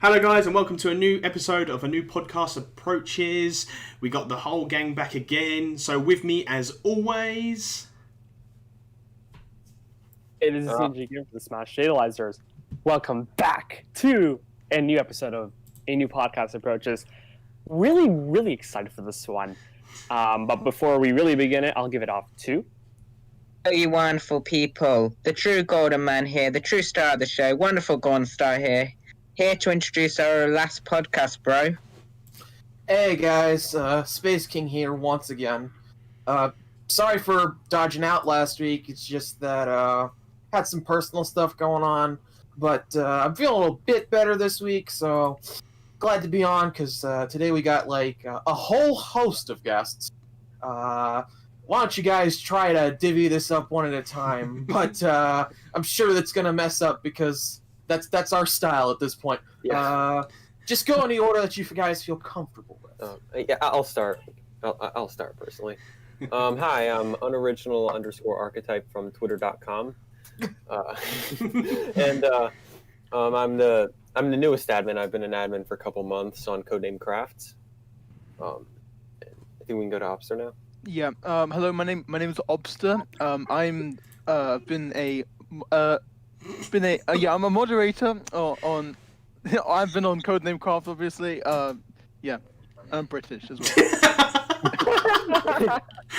Hello guys and welcome to a new episode of a new podcast Approaches. We got the whole gang back again. So with me as always... It is CNG here for the Smash Datalyzers. Welcome back to a new episode of a new podcast Approaches. Really excited for this one. But before we really begin it, I'll give it off to... You wonderful people, the true golden man here, the true star of the show, wonderful GoldenStar here to introduce our last podcast, bro. Hey guys, Space King here once again. Sorry for dodging out last week, it's just that had some personal stuff going on, but I'm feeling a little bit better this week, so glad to be on, because today we got like a whole host of guests. Why don't you guys try to divvy this up one at a time? But I'm sure that's gonna mess up because that's our style at this point. Yeah. Just go in the order that you guys feel comfortable with. Yeah, I'll start. I'll start personally. Hi, I'm unoriginal_archetype from Twitter.com, and I'm the newest admin. I've been an admin for a couple months on CodeNameCraft. I think we can go to Obster now. Yeah. Hello. My name is Obster. I'm I'm a moderator on. I've been on CodeNameCraft, obviously. Yeah. I'm British as well.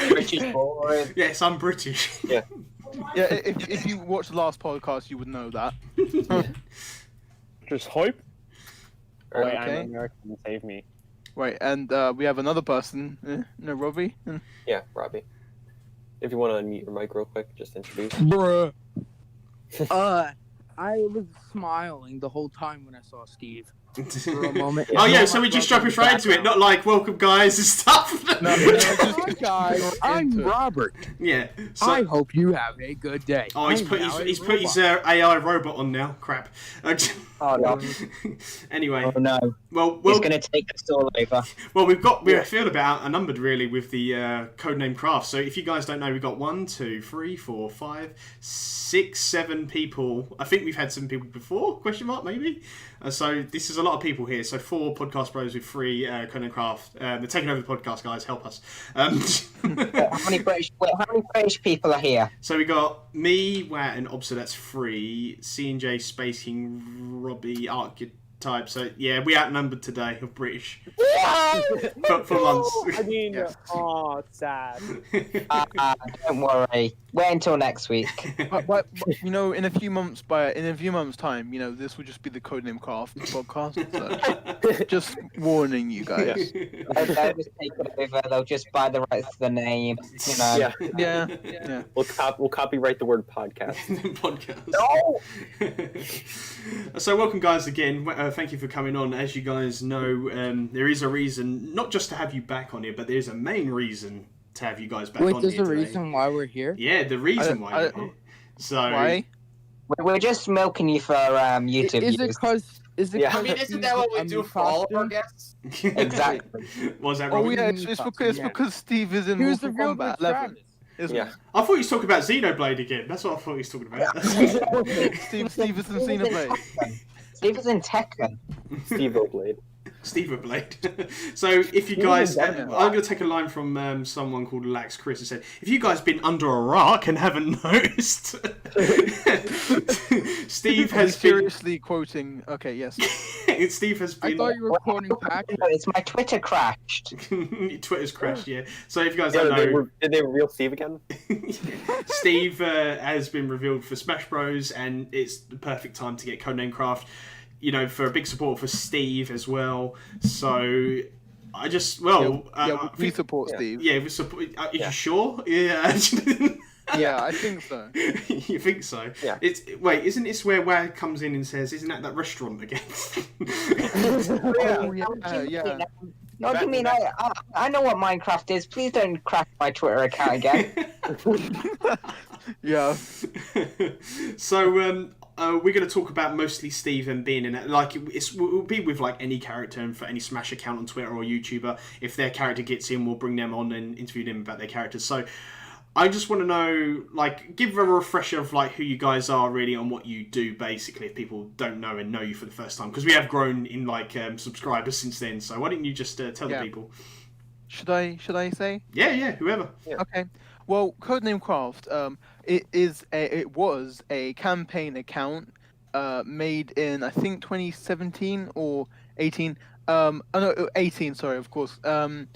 British boy. Yes, I'm British. Yeah. Yeah. If you watched the last podcast, you would know that. Just hype. Wait, Okay. I'm American, save me. Right, and we have another person. No, Robbie. Yeah, Robbie. If you want to unmute your mic real quick, just introduce. Bruh. I was smiling the whole time when I saw Steve for a moment. Oh yeah, so we just jump straight into it, not like welcome guys and stuff. Hi guys, I'm Robert. Yeah. So, I hope you have a good day. oh, he's put his AI robot on now. Crap. Oh no. Anyway. Oh no. Well, He's going to take us all over. Well, we're feeling about outnumbered really with the CodeNameCraft. So if you guys don't know, we've got 1, 2, 3, 4, 5, 6, 7 people. I think we've had some people before? Question mark maybe. So this is a lot of people here. So 4 podcast bros with 3 CodeNameCraft. They're taking over the podcast, guys. Help us. How many British people are here? So we got me, Wat, and Obsa. That's 3. C&J, Space King, Robbie, Archetype. So yeah, we outnumbered today of British. for once. I mean, Yes. oh, it's sad. Don't worry. Wait until next week. But you know, in a few months' time, you know, this will just be the CodeNameCraft podcast. So, just warning you guys. They'll just take it over. They'll just buy the rights to the name. You know. Yeah. Yeah. We'll copyright the word podcast. Podcast. No. So welcome guys again. Thank you for coming on. As you guys know, there is a reason, not just to have you back on here, but there's a main reason to have you guys back on Wait, here there's a today. reason why we're here? Yeah, the reason why you're here. So Why? We're just milking you for YouTube Is it views. because? Is it? Yeah. I 'cause mean, isn't that what we I'm do in for all of our costume? guests? Exactly. was that Oh wrong? yeah, it's because Steve is in Who's the Mortal real Kombat Big 11. Travis? Isn't Yeah. I thought he was talking about Xenoblade again. That's what I thought he was talking about. Steve is in Xenoblade. Steve is in Tekken. Steve Oblade. Steve Blade. So if you guys, I'm going to take a line from someone called Lax Chris who said, if you guys been under a rock and haven't noticed, Steve has been... seriously quoting. Okay, yes. Steve has I been... thought you were quoting Pac. No, it's my Twitter crashed. Twitter's crashed, yeah. So if you guys Yeah, don't know... did they reveal Steve again? Steve has been revealed for Smash Bros, and it's the perfect time to get CodeNameCraft, you know, for a big support for Steve as well. So I just, We support Steve. Yeah, we support. Are you Yeah. sure? Yeah. Yeah, I think so. You think so? Yeah. Wait, isn't this where Wad comes in and says, "Isn't that restaurant again?" Oh yeah. No, I mean, I know what Minecraft is. Please don't crack my Twitter account again. Yeah. So we're going to talk about mostly Steve and being in it. Like it will be with like any character, and for any Smash account on Twitter or YouTuber, if their character gets in, we'll bring them on and interview them about their characters. So I just want to know, like, give a refresher of like who you guys are really and what you do basically, if people don't know and know you for the first time, because we have grown in like subscribers since then. So why didn't you just tell the people? Should I say? Yeah, whoever. Yeah. Okay. Well, CodeNameCraft, it was a campaign account made in I think 2017 or 18. Oh no, 18. Sorry, of course. And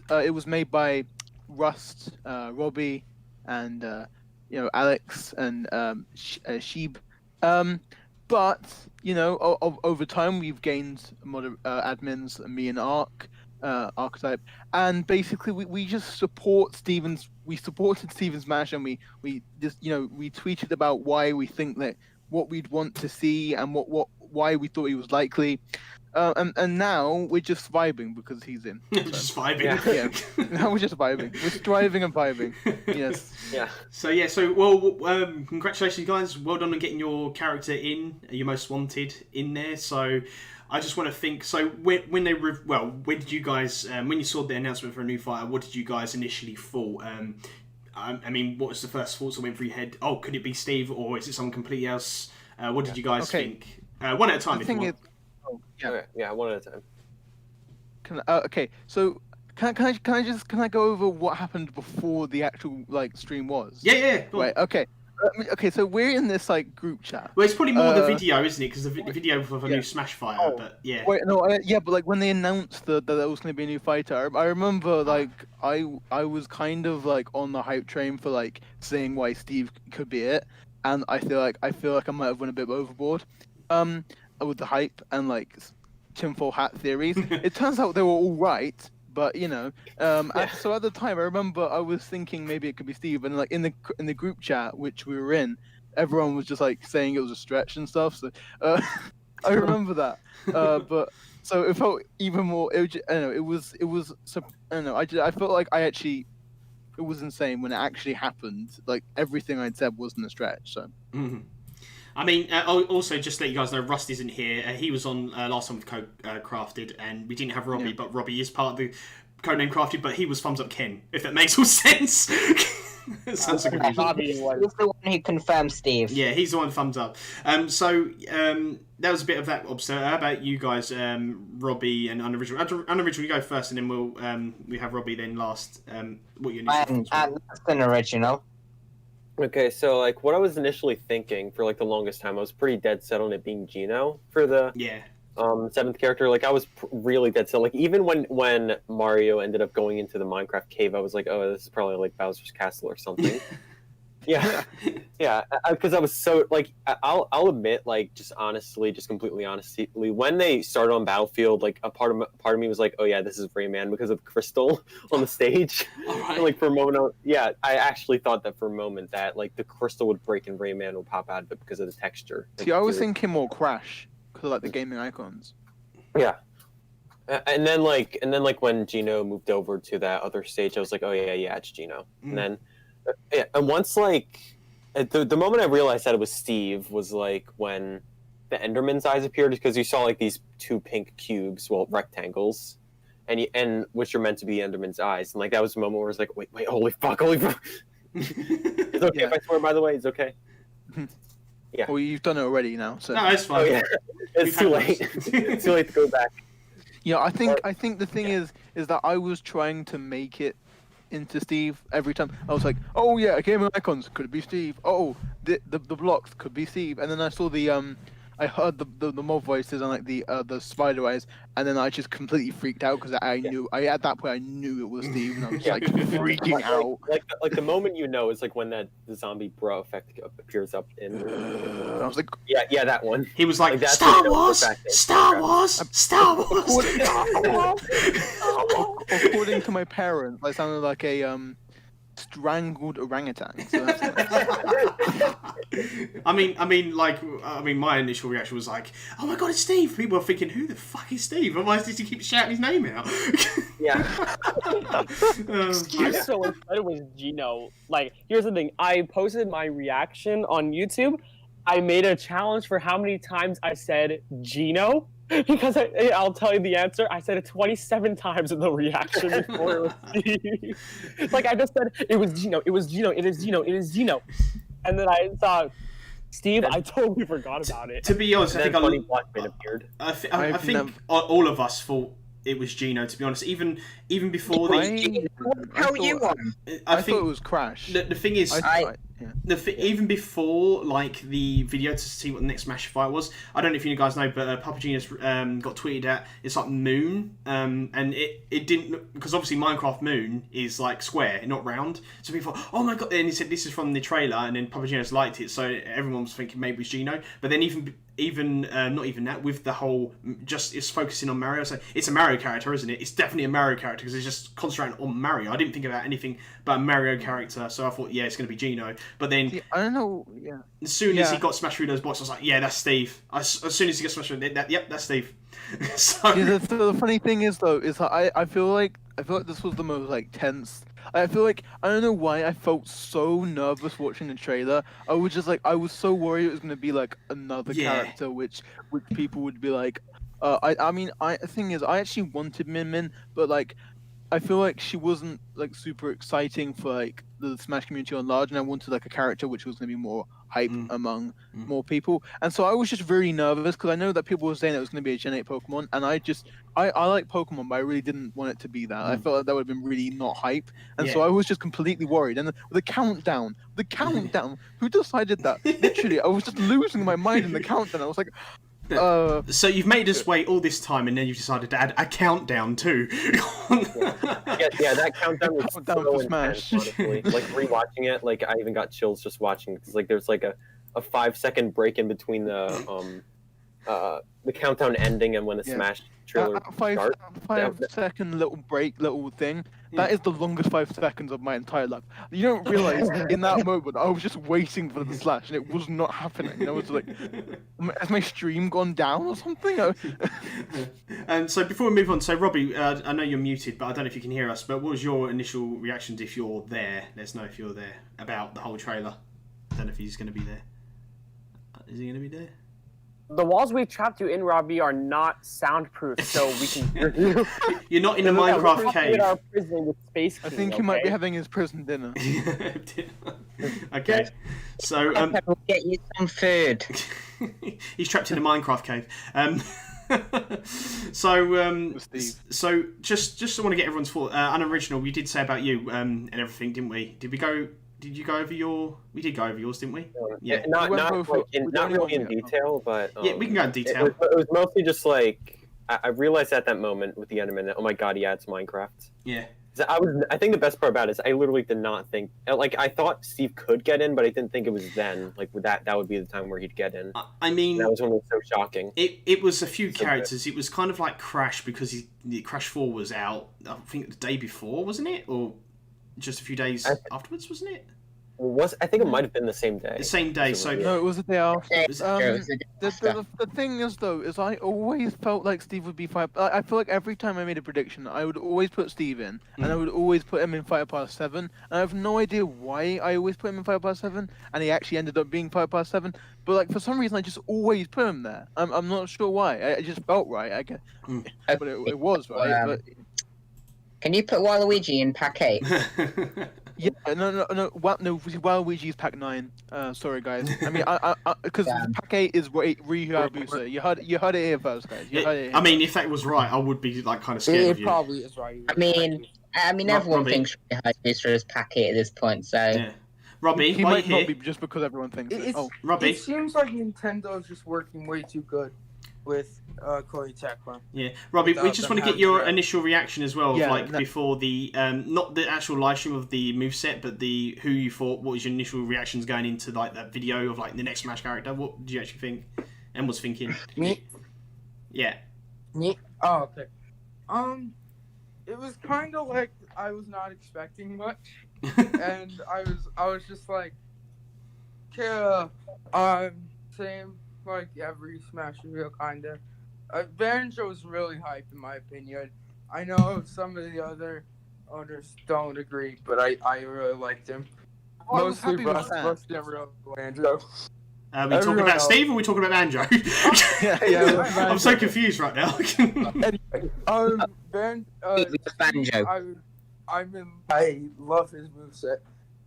it was made by Rust, Robbie, and Alex and Sheeb. But over time we've gained admins, me and Archetype, and basically we just support Steven's. We supported Steven Smash, and we just we tweeted about why we think that what we'd want to see and why we thought he was likely. And now we're just vibing because he's in. Just vibing. Yeah. Now we're just vibing. We're striving and vibing. Yes. Yeah. So congratulations, guys. Well done on getting your character in, your most wanted in there. So I just want to think. So when did you guys when you saw the announcement for a new fighter, what did you guys initially thought? I mean, what was the first thoughts that went through your head? Oh, could it be Steve or is it someone completely else? What did you guys think? One at a time, if you want. Yeah, one at a time. Okay, so can I go over what happened before the actual stream was? Yeah. Right. Okay. Okay. So we're in this group chat. Well, it's probably more the video, isn't it? Because the video of a new Smash fighter. But yeah. Wait, no. But when they announced that there was going to be a new fighter, I remember I was kind of on the hype train for saying why Steve could be it, and I feel like I might have went a bit overboard. With the hype and tinfoil hat theories. It turns out they were all right, but so at the time I remember I was thinking maybe it could be Steve, and in the group chat which we were in, everyone was just saying it was a stretch and stuff. So I remember that, but so it felt even more. I felt like it was insane when it actually happened. Everything I'd said wasn't a stretch. So. Mm-hmm. I mean, also just to let you guys know, Rust isn't here. He was on last time with CodeCrafted, and we didn't have Robbie, but Robbie is part of the CodeNameCrafted, but he was Thumbs Up Ken, if that makes all sense. Sounds like a Bobby is the one who confirmed Steve. Yeah, he's the one Thumbs Up. So that was a bit of that observe. How about you guys, Robbie and Unoriginal? Unoriginal, you go first, and then we have Robbie then last. What your initial thoughts were? That's an original. Okay, so what I was initially thinking for the longest time, I was pretty dead set on it being Gino for the 7th character. I was really dead set. Even when Mario ended up going into the Minecraft cave, I was like, oh, this is probably Bowser's Castle or something. Yeah, because I was so I'll admit, just completely honestly, when they started on Battlefield, a part of me was like, oh yeah, this is Rayman because of the crystal on the stage. Right. And, for a moment, I actually thought that for a moment that the crystal would break and Rayman would pop out of it because of the texture. See, I was thinking more Crash because of the gaming icons. Yeah. And then when Gino moved over to that other stage, I was like, oh yeah, it's Gino. And then. Yeah, and once the moment I realized that it was Steve was when the Enderman's eyes appeared, because you saw these 2 pink cubes, rectangles, and which are meant to be Enderman's eyes, and that was the moment where I was like, wait, holy fuck. It's okay if I swear, by the way, it's okay. Yeah. Well, you've done it already now, so. No, it's fine. Oh, yeah. It's too late. It's too late to go back. Yeah, I think the thing is that I was trying to make it into Steve every time. I was like, oh yeah, gaming icons could be Steve. Oh, the blocks could be Steve. And then I saw I heard the mob voices and the spider eyes, and then I just completely freaked out because I knew at that point I knew it was Steve, and I was freaking out. The moment is when the zombie bro effect appears up in. I was like, yeah, that one. He was like Star Wars. According to my parents, I sounded like a strangled orangutan. So I mean, my initial reaction was like, "Oh my god, it's Steve!" People are thinking, "Who the fuck is Steve? And why does he keep shouting his name out?" Yeah. I'm so excited with Gino. Here's the thing: I posted my reaction on YouTube. I made a challenge for how many times I said Gino. Because I'll tell you the answer. I said it 27 times in the reaction before it was Steve. Like I just said, it was Gino, it was Gino, it is Gino, it is Gino. And then I saw Steve, I totally forgot about it. To be honest, I think appeared. I think all of us thought it was Gino. To be honest, even before How you on? I thought it was Crash. The thing is, even before like the video to see what the next Smash fight was, I don't know if you guys know, but Papa Genius got tweeted at. It's like Moon, and it didn't, because obviously Minecraft Moon is like square, not round. So people thought, oh my god! And he said this is from the trailer, and then Papa Genius liked it, so everyone was thinking maybe it was Gino. But then even not even that, with the whole just it's focusing on Mario. So it's a Mario character, isn't it? It's definitely a Mario character because it's just concentrating on Mario. I didn't think about anything but a Mario character, so I thought, yeah, it's going to be Gino. But then I don't know. Yeah. As soon as he got smashed through those blocks, I was like, yeah, that's Steve. As soon as he got smashed through, yep, that's Steve. So the funny thing is though, is that I feel like this was the most like tense. I feel like I don't know why I felt so nervous watching the trailer. I was just like I was so worried it was gonna be like another character, which people would be like. The thing is, I actually wanted Min Min, but like I feel like she wasn't like super exciting for like the Smash community on large, and I wanted like a character which was going to be more hype among more people. And so I was just very nervous because I know that people were saying it was going to be a Gen 8 Pokemon, and I like Pokemon, but I really didn't want it to be that. I felt like that would have been really not hype, and so I was just completely worried. And the countdown, who decided that? Literally, I was just losing my mind in the countdown. I was like. So you've made us wait all this time, and then you've decided to add a countdown too. That countdown was so intense, honestly. Like rewatching it, like I even got chills just watching it because like there's like a 5-second break in between the countdown ending and when the Smash trailer starts. 5-second little break, little thing. That is the longest 5 seconds of my entire life. You don't realize in that moment I was just waiting for the slash and it was not happening. I was like, has my stream gone down or something? And so before we move on, so Robbie, I know you're muted, but I don't know if you can hear us. But what was your initial reactions if you're there? Let us know if you're there about the whole trailer. I don't know if he's going to be there. Is he going to be there? The walls we trapped you in, Robbie, are not soundproof, so we can hear you. You're not in a Minecraft cave. Our prison with Space King, I think he might be having his prison dinner. Okay, so We'll get you some food. He's trapped in a Minecraft cave. So just want to get everyone's thought. Unoriginal, we did say about you and everything, didn't we? Did you go over your? We did go over yours, didn't we? Yeah. Not really in detail, but yeah, we can go in detail. It was mostly just like I realized at that moment with the enemy that, oh my god, he adds Minecraft. Yeah. I think the best part about it is I literally did not think, like, I thought Steve could get in, but I didn't think it was then. Like, that would be the time where he'd get in. I mean, that was when it was so shocking. It was a few characters. It was kind of like Crash because Crash 4 was out. I think the day before, wasn't it, or just a few days afterwards, wasn't it? I think it might have been the same day. The same day, so... No, it was the day after. The thing is, though, is I always felt like Steve would be Fire... I feel like every time I made a prediction, I would always put Steve in, and I would always put him in Fire Pass 7, and I have no idea why I always put him in Fire Pass 7, and he actually ended up being Fire Pass 7, but, like, for some reason, I just always put him there. I'm not sure why. It just felt right, I guess. But it was right, but... Can you put Waluigi in Pack 8? Yeah, no. Waluigi's Pack 9. Sorry, guys. I mean, because Pack 8 is Ryu Hayabusa. You heard it here first, guys. I mean, if that was right, I would be like kind of scared of you. It probably is right. I mean, everyone thinks Ryu Hayabusa is Pack 8 at this point, so. Yeah. Robbie, he might not be just because everyone thinks Robbie. It seems like Nintendo is just working way too good with Koei Tecmo. Yeah, Robbie, we just want to get your initial reaction as well, before the not the actual live stream of the moveset, but the who you thought. What was your initial reactions going into like that video of like the next Smash character? What did you actually think? And was thinking? Me? Yeah. Me? Oh, okay. It was kind of like I was not expecting much, and I was just like, yeah, same. Like every Smash video, kinda. Banjo was really hype in my opinion. I know some of the other owners don't agree, but I really liked him. Mostly Russ didn't really like Banjo. Are we talking about Steve or are we talking about Banjo? yeah. I'm so confused right now. Anyway, Banjo. I love his moveset.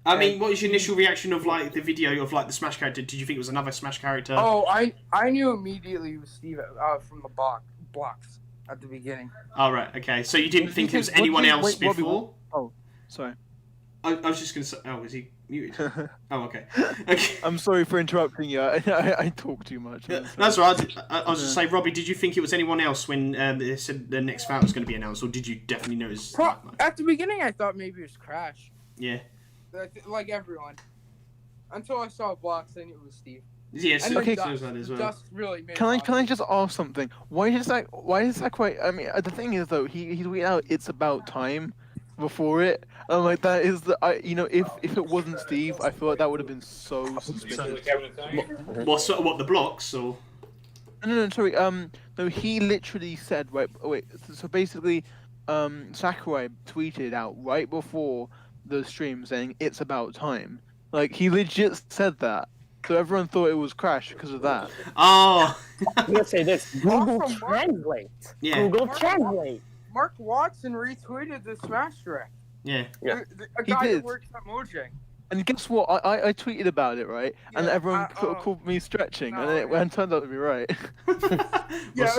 I mean, what was your initial reaction of like the video of like the Smash character? Did you think it was another Smash character? Oh, I knew immediately it was Steve from the blocks at the beginning. Oh, right, okay. So you didn't think it was anyone else before? Oh, sorry. I was just going to say... Oh, is he muted? Oh, okay. Okay. I'm sorry for interrupting you. I talk too much. That's right. I was just saying, Robbie, did you think it was anyone else when they said the next fight was going to be announced, or did you definitely know it was... At the beginning, I thought maybe it was Crash. Yeah. Like everyone. Until I saw blocks, I knew it was Steve. Yes, okay. Dust really made Can I just ask something? Why is that quite? I mean, the thing is though, he tweeted out it's about time before it. I'm like, that is if it wasn't Steve, I feel like that would have been so suspicious. What the blocks or? No, sorry. No, he literally said wait. So basically, Sakurai tweeted out right before the stream saying it's about time. Like he legit said that. So everyone thought it was Crash because of that. Oh! I'm gonna say this. Google Translate. Yeah. Google Translate. Mark Watson retweeted the Smash Direct. Yeah. A guy that works at Mojang. And guess what? I tweeted about it, right? And everyone called me stretching, and it turned out to be right. Yeah,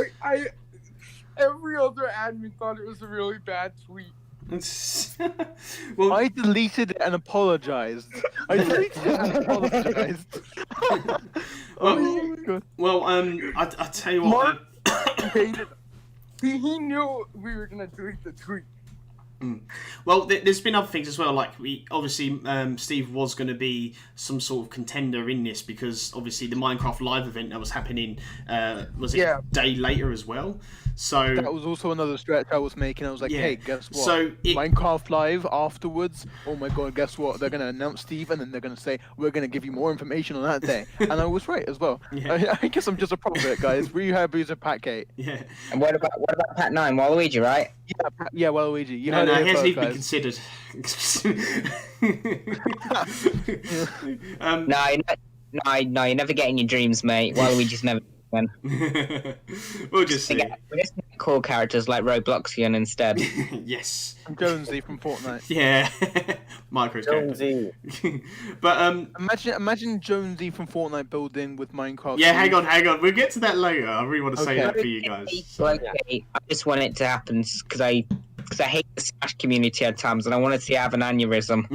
every other admin thought it was a really bad tweet. Well, I deleted it and apologized. I tell you what. Mark hated. He knew we were gonna tweet the tweet. Well, there's been other things as well. Like Steve was going to be some sort of contender in this because obviously the Minecraft live event that was happening a day later as well. So that was also another stretch I was making. I was like, hey, guess what? So Minecraft live afterwards. Oh my god, guess what? They're going to announce Steve, and then they're going to say we're going to give you more information on that day. And I was right as well. Yeah. I guess I'm just a prophet, guys. We have a Pat Kate. Yeah. And what about Pat 9? Waluigi, right? Yeah, Waluigi. You no, he hasn't even been considered. No, you're never getting your dreams, mate. Waluigi's never. We'll just see. We're just cool characters like Robloxian instead. Yes. And Jonesy from Fortnite. Yeah. Micro's Jonesy. But imagine Jonesy from Fortnite building with Minecraft. Yeah, hang on. We'll get to that later. I really want to say that for you guys. So. Okay, I just want it to happen because I hate the Smash community at times, and I want to see have an aneurysm.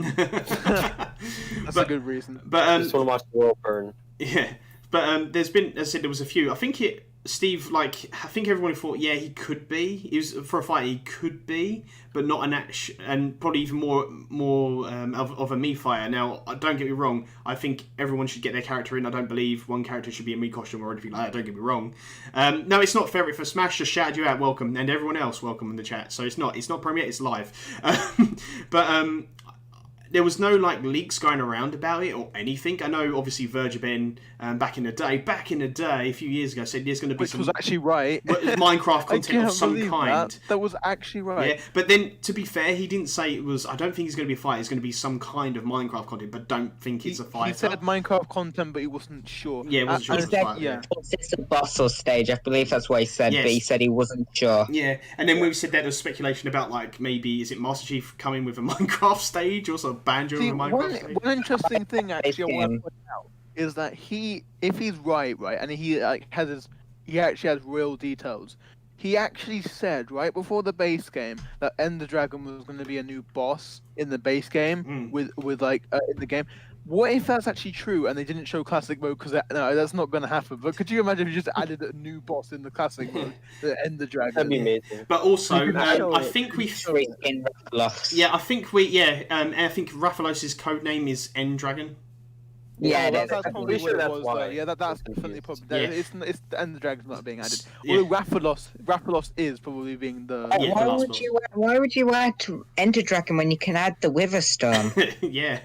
That's a good reason. But I just want to watch the world burn. Yeah. But there's been, as I said, there was a few. I think everyone thought, yeah, he could be. He was for a fight, he could be, but not an action, and probably even more of a Mii fighter. Now, don't get me wrong. I think everyone should get their character in. I don't believe one character should be a Mii costume or anything like that. Don't get me wrong. No, it's not fair. If Smash just shouted you out, welcome, and everyone else, welcome in the chat. So it's not premiere, it's live. But there was no leaks going around about it or anything. I know obviously Virgin back in the day, a few years ago, said there's going to be was actually right. Minecraft content of some kind. That was actually right. Yeah, but then to be fair, he didn't say it was. I don't think he's going to be a fighter. It's going to be some kind of Minecraft content, but don't think it's a fighter. He said Minecraft content, but he wasn't sure. Yeah, he wasn't sure. It was a fighter. Yeah, it's a boss or stage. I believe that's what he said. Yes. But he said he wasn't sure. Yeah, and then we said there was speculation about maybe is it Master Chief coming with a Minecraft stage or sort of Banjo with a Minecraft stage? One interesting thing actually I want to point out is that if he's right, and he actually has real details. He actually said right before the base game that Ender Dragon was going to be a new boss in the base game with in the game. What if that's actually true and they didn't show classic mode? Because that's not going to happen. But could you imagine if you just added a new boss in the classic mode, the Ender Dragon? That'd be amazing. But also, I think we. Yeah, I think I think Rathalos's code name is End Dragon. Yeah, that's probably what it was. Why. Yeah, that's definitely probably. Yeah. It's the Ender Dragon's not being added. Yeah. Although Rathalos is probably being the. Yeah, why would you add Ender Dragon when you can add the Witherstorm? Yeah.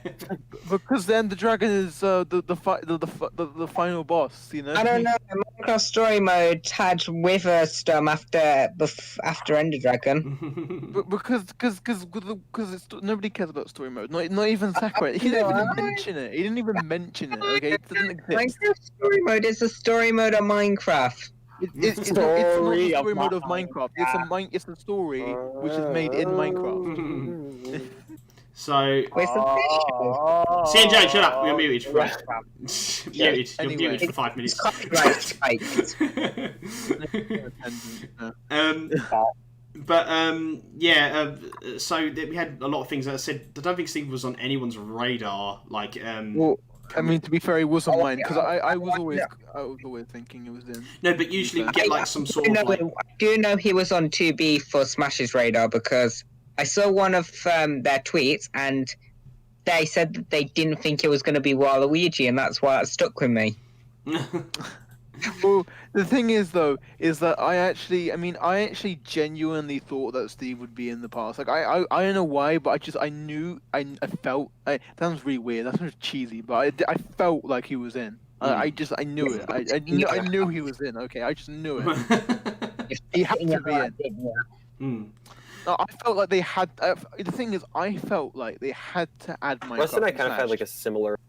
Because the Ender Dragon is the final boss. You know. I don't know. Minecraft Story Mode had Witherstorm after Ender Dragon. Because nobody cares about story mode. Not even Sakurai. He didn't even mention it. He didn't even mention mention it. Okay, it doesn't exist. Minecraft story mode is a story mode on Minecraft. It's not the Story story of mode of Minecraft. It's a story which is made in Minecraft. So, Where's the CNJ, shut up. You're muted for muted. You're Anyway. muted for 5 minutes. copyright strike? So we had a lot of things that I said. I don't think Steve was on anyone's radar. Like, Well, I mean, to be fair, he was on mine because I was always thinking it was in. no, but usually we get like some sort of like. I do know he was on 2B for Smash's radar because I saw one of their tweets and they said that they didn't think it was going to be Waluigi, and that's why it stuck with me. Well, the thing is, though, is that I actually genuinely thought that Steve would be in the past. Like, I don't know why, but I knew, I felt. That sounds really weird. That sounds cheesy, but I felt like he was in. I knew it. I knew he was in. Okay, I just knew it. He had to be in. No, I felt like they had. The thing is, I felt like they had to add Minecraft. Wes and I kind of had like a similar.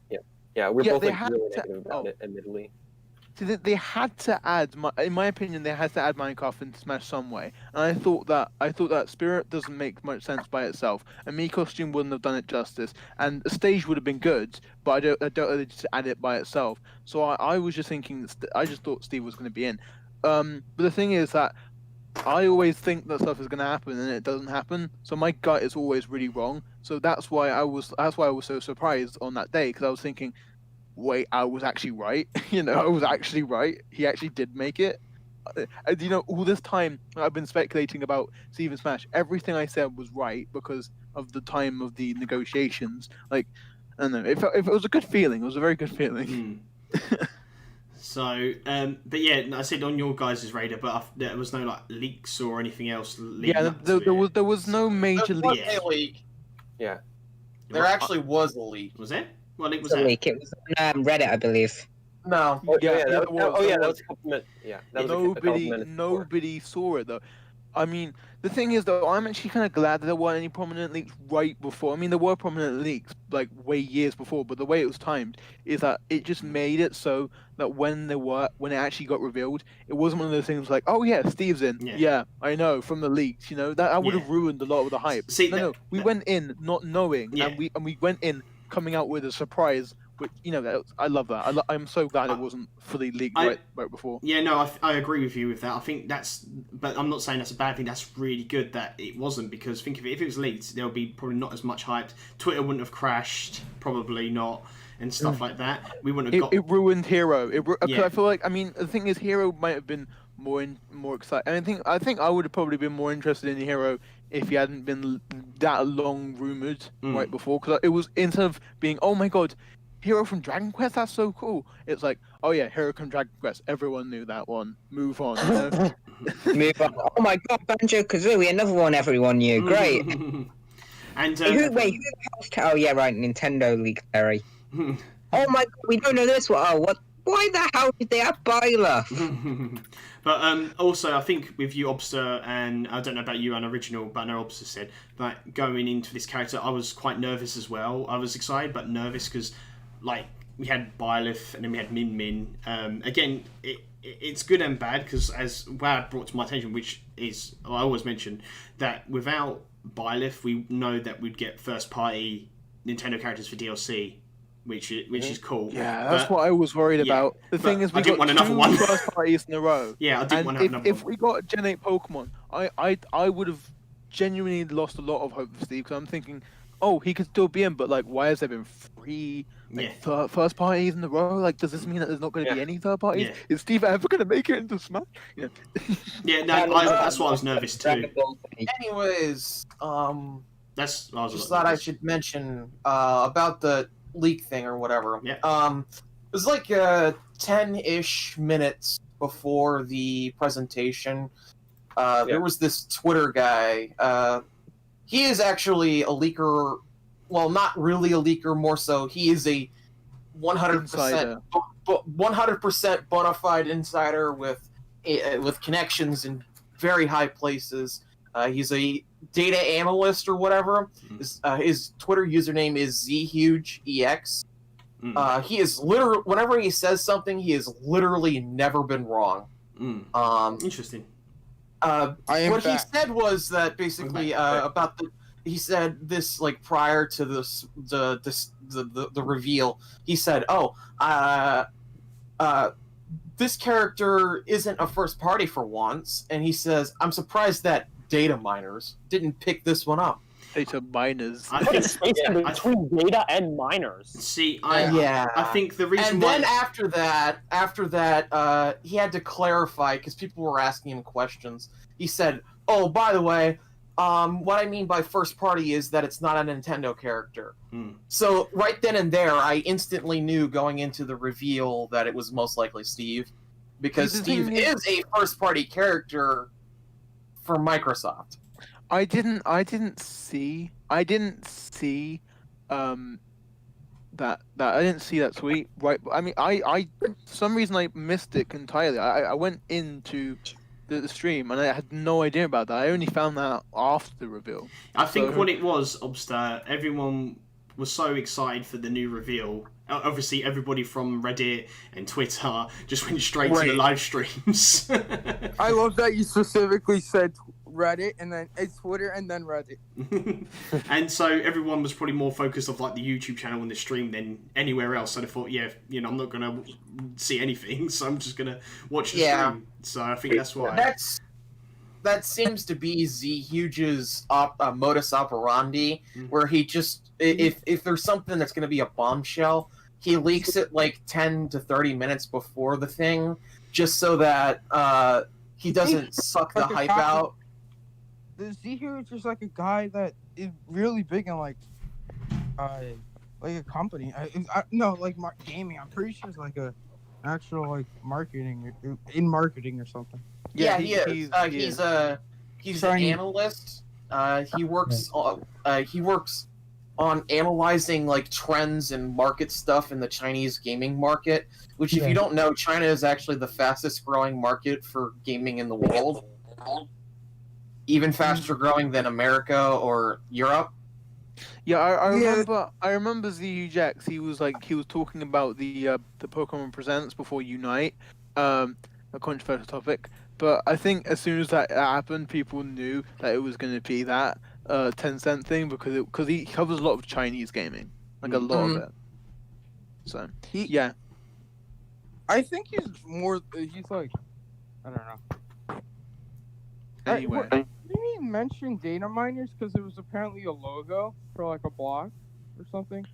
Yeah, we're both they like had really to- negative about it, admittedly. See, they had to add, in my opinion, they had to add Minecraft into Smash some way. And I thought that Spirit doesn't make much sense by itself. A Mii costume wouldn't have done it justice. And a stage would have been good, but I don't really just add it by itself. So I was just thinking, I just thought Steve was going to be in. But the thing is that I always think that stuff is going to happen and it doesn't happen. So my gut is always really wrong. So that's why I was so surprised on that day, because I was thinking, wait, I was actually right. I was actually right. He actually did make it. All this time I've been speculating about Steve and Smash. Everything I said was right because of the time of the negotiations. Like, I don't know. It was a good feeling. It was a very good feeling. So, but yeah, I said on your guys' radar, but there was no like leaks or anything else. There was no major There was leak. a leak. Yeah. There actually was a leak. Was there? What leak was It was a that? leak. It was on Reddit, I believe. No. That was a compliment. Yeah, that was a compliment. Nobody saw it though. I mean, the thing is though, I'm actually kind of glad that there weren't any prominent leaks right before. I mean, there were prominent leaks like way years before, but the way it was timed is that it just made it so that when it actually got revealed, it wasn't one of those things like, oh yeah, Steve's in. Yeah, I know from the leaks. That would have ruined a lot of the hype. We went in not knowing, and we went in coming out with a surprise. Which, I love that. I'm so glad it wasn't fully leaked right before. Yeah, no, I agree with you with that. I think but I'm not saying that's a bad thing. That's really good that it wasn't, because think of it, if it was leaked, there would be probably not as much hype. Twitter wouldn't have crashed, probably not, and stuff like that. We wouldn't have got. It ruined Hero. I feel like, the thing is, Hero might have been more excited. I think I would have probably been more interested in Hero if he hadn't been that long rumored right before, because it was, instead of being, oh my god, Hero from Dragon Quest, that's so cool. It's like, oh yeah, Hero from Dragon Quest. Everyone knew that one. Move on. Move on. Oh my god, Banjo-Kazooie, another one everyone knew. Great. And who the hell? Oh yeah, right. Nintendo leaked Terry. Oh my god, we don't know this one. Oh, what? Why the hell did they have Byleth? But also, I think with you, Obster, and I don't know about you and Original, but I know Obster said that going into this character, I was quite nervous as well. I was excited but nervous because, like, we had Byleth and then we had Min Min. Again, it's good and bad because, as WAHd brought to my attention, which is, I always mention, that without Byleth, we know that we'd get first-party Nintendo characters for DLC. Which is cool. Yeah, that's what I was worried about. The thing is, we got two first parties in a row. Yeah, I didn't want to have another one. If we got Gen 8 Pokemon, I would have genuinely lost a lot of hope for Steve, because I'm thinking, oh, he could still be in, but like, why has there been 3 first parties in a row? Like, does this mean that there's not going to be any third parties? Yeah. Is Steve ever going to make it into Smash? Yeah, no, that's why I was nervous too. Anyways, just thought I should mention about the leak thing or whatever. Yeah. It was like 10-ish minutes before the presentation. There was this Twitter guy. He is actually a leaker. Well, not really a leaker, more so he is a 100% bona fide insider with connections in very high places. He's a data analyst or whatever. His Twitter username is zhugex. He is literally, whenever he says something, he has literally never been wrong. Interesting. What he said was that basically about the. He said this like prior to the reveal. He said, this character isn't a first party for once, and he says, I'm surprised that data miners didn't pick this one up. Data miners. I think between data and miners. See, I think the reason and why. then after that, he had to clarify because people were asking him questions. He said, "Oh, by the way, what I mean by first party is that it's not a Nintendo character." So right then and there, I instantly knew going into the reveal that it was most likely Steve, because Steve is a first party character for Microsoft. I didn't see that I didn't see that tweet, right? I mean, I for some reason I missed it entirely. I went into the stream and I had no idea about that. I only found that after the reveal. I think what it was, Obster, everyone was so excited for the new reveal. Obviously, everybody from Reddit and Twitter just went straight to the live streams. I love that you specifically said Reddit and then it's Twitter and then Reddit. And so everyone was probably more focused on like the YouTube channel and the stream than anywhere else. So they thought, I'm not gonna see anything, so I'm just gonna watch the stream. So I think that's why. That seems to be Z Huge's modus operandi, where he just if there's something that's gonna be a bombshell, he leaks it like 10 to 30 minutes before the thing, just so that he doesn't suck the hype out. The Z Huge is just like a guy that is really big in like a company. Gaming. I'm pretty sure it's like a actual like marketing or something. Yeah, he is. He's an analyst. He works on analyzing like trends and market stuff in the Chinese gaming market. Which, if you don't know, China is actually the fastest growing market for gaming in the world. Even faster growing than America or Europe. Yeah, I remember ZUJX. He was talking about the Pokemon Presents before Unite, a controversial topic. But I think as soon as that happened, people knew that it was going to be that 10-cent thing because he covers a lot of Chinese gaming, like a lot of it. So I think he's like, I don't know. Anyway. Didn't he mention data miners because it was apparently a logo for like a block or something?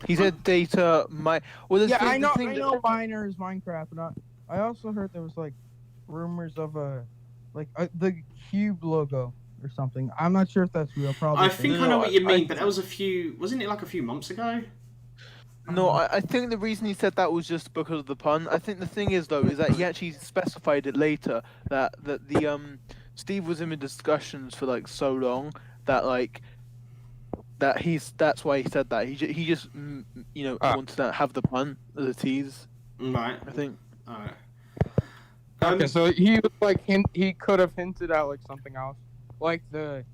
He said data I know miners, Minecraft, but I also heard there was like rumors of the cube logo or something. I'm not sure if that's real. Probably. I think I know what you mean, but that was wasn't it like a few months ago? No, I think the reason he said that was just because of the pun. I think the thing is though is that he actually specified it later that the Steve was in the discussions for like so long that that's why he said that. He just wanted to have the pun as a tease. Right. I think. Alright. Okay, so he was like he could have hinted at like something else, like the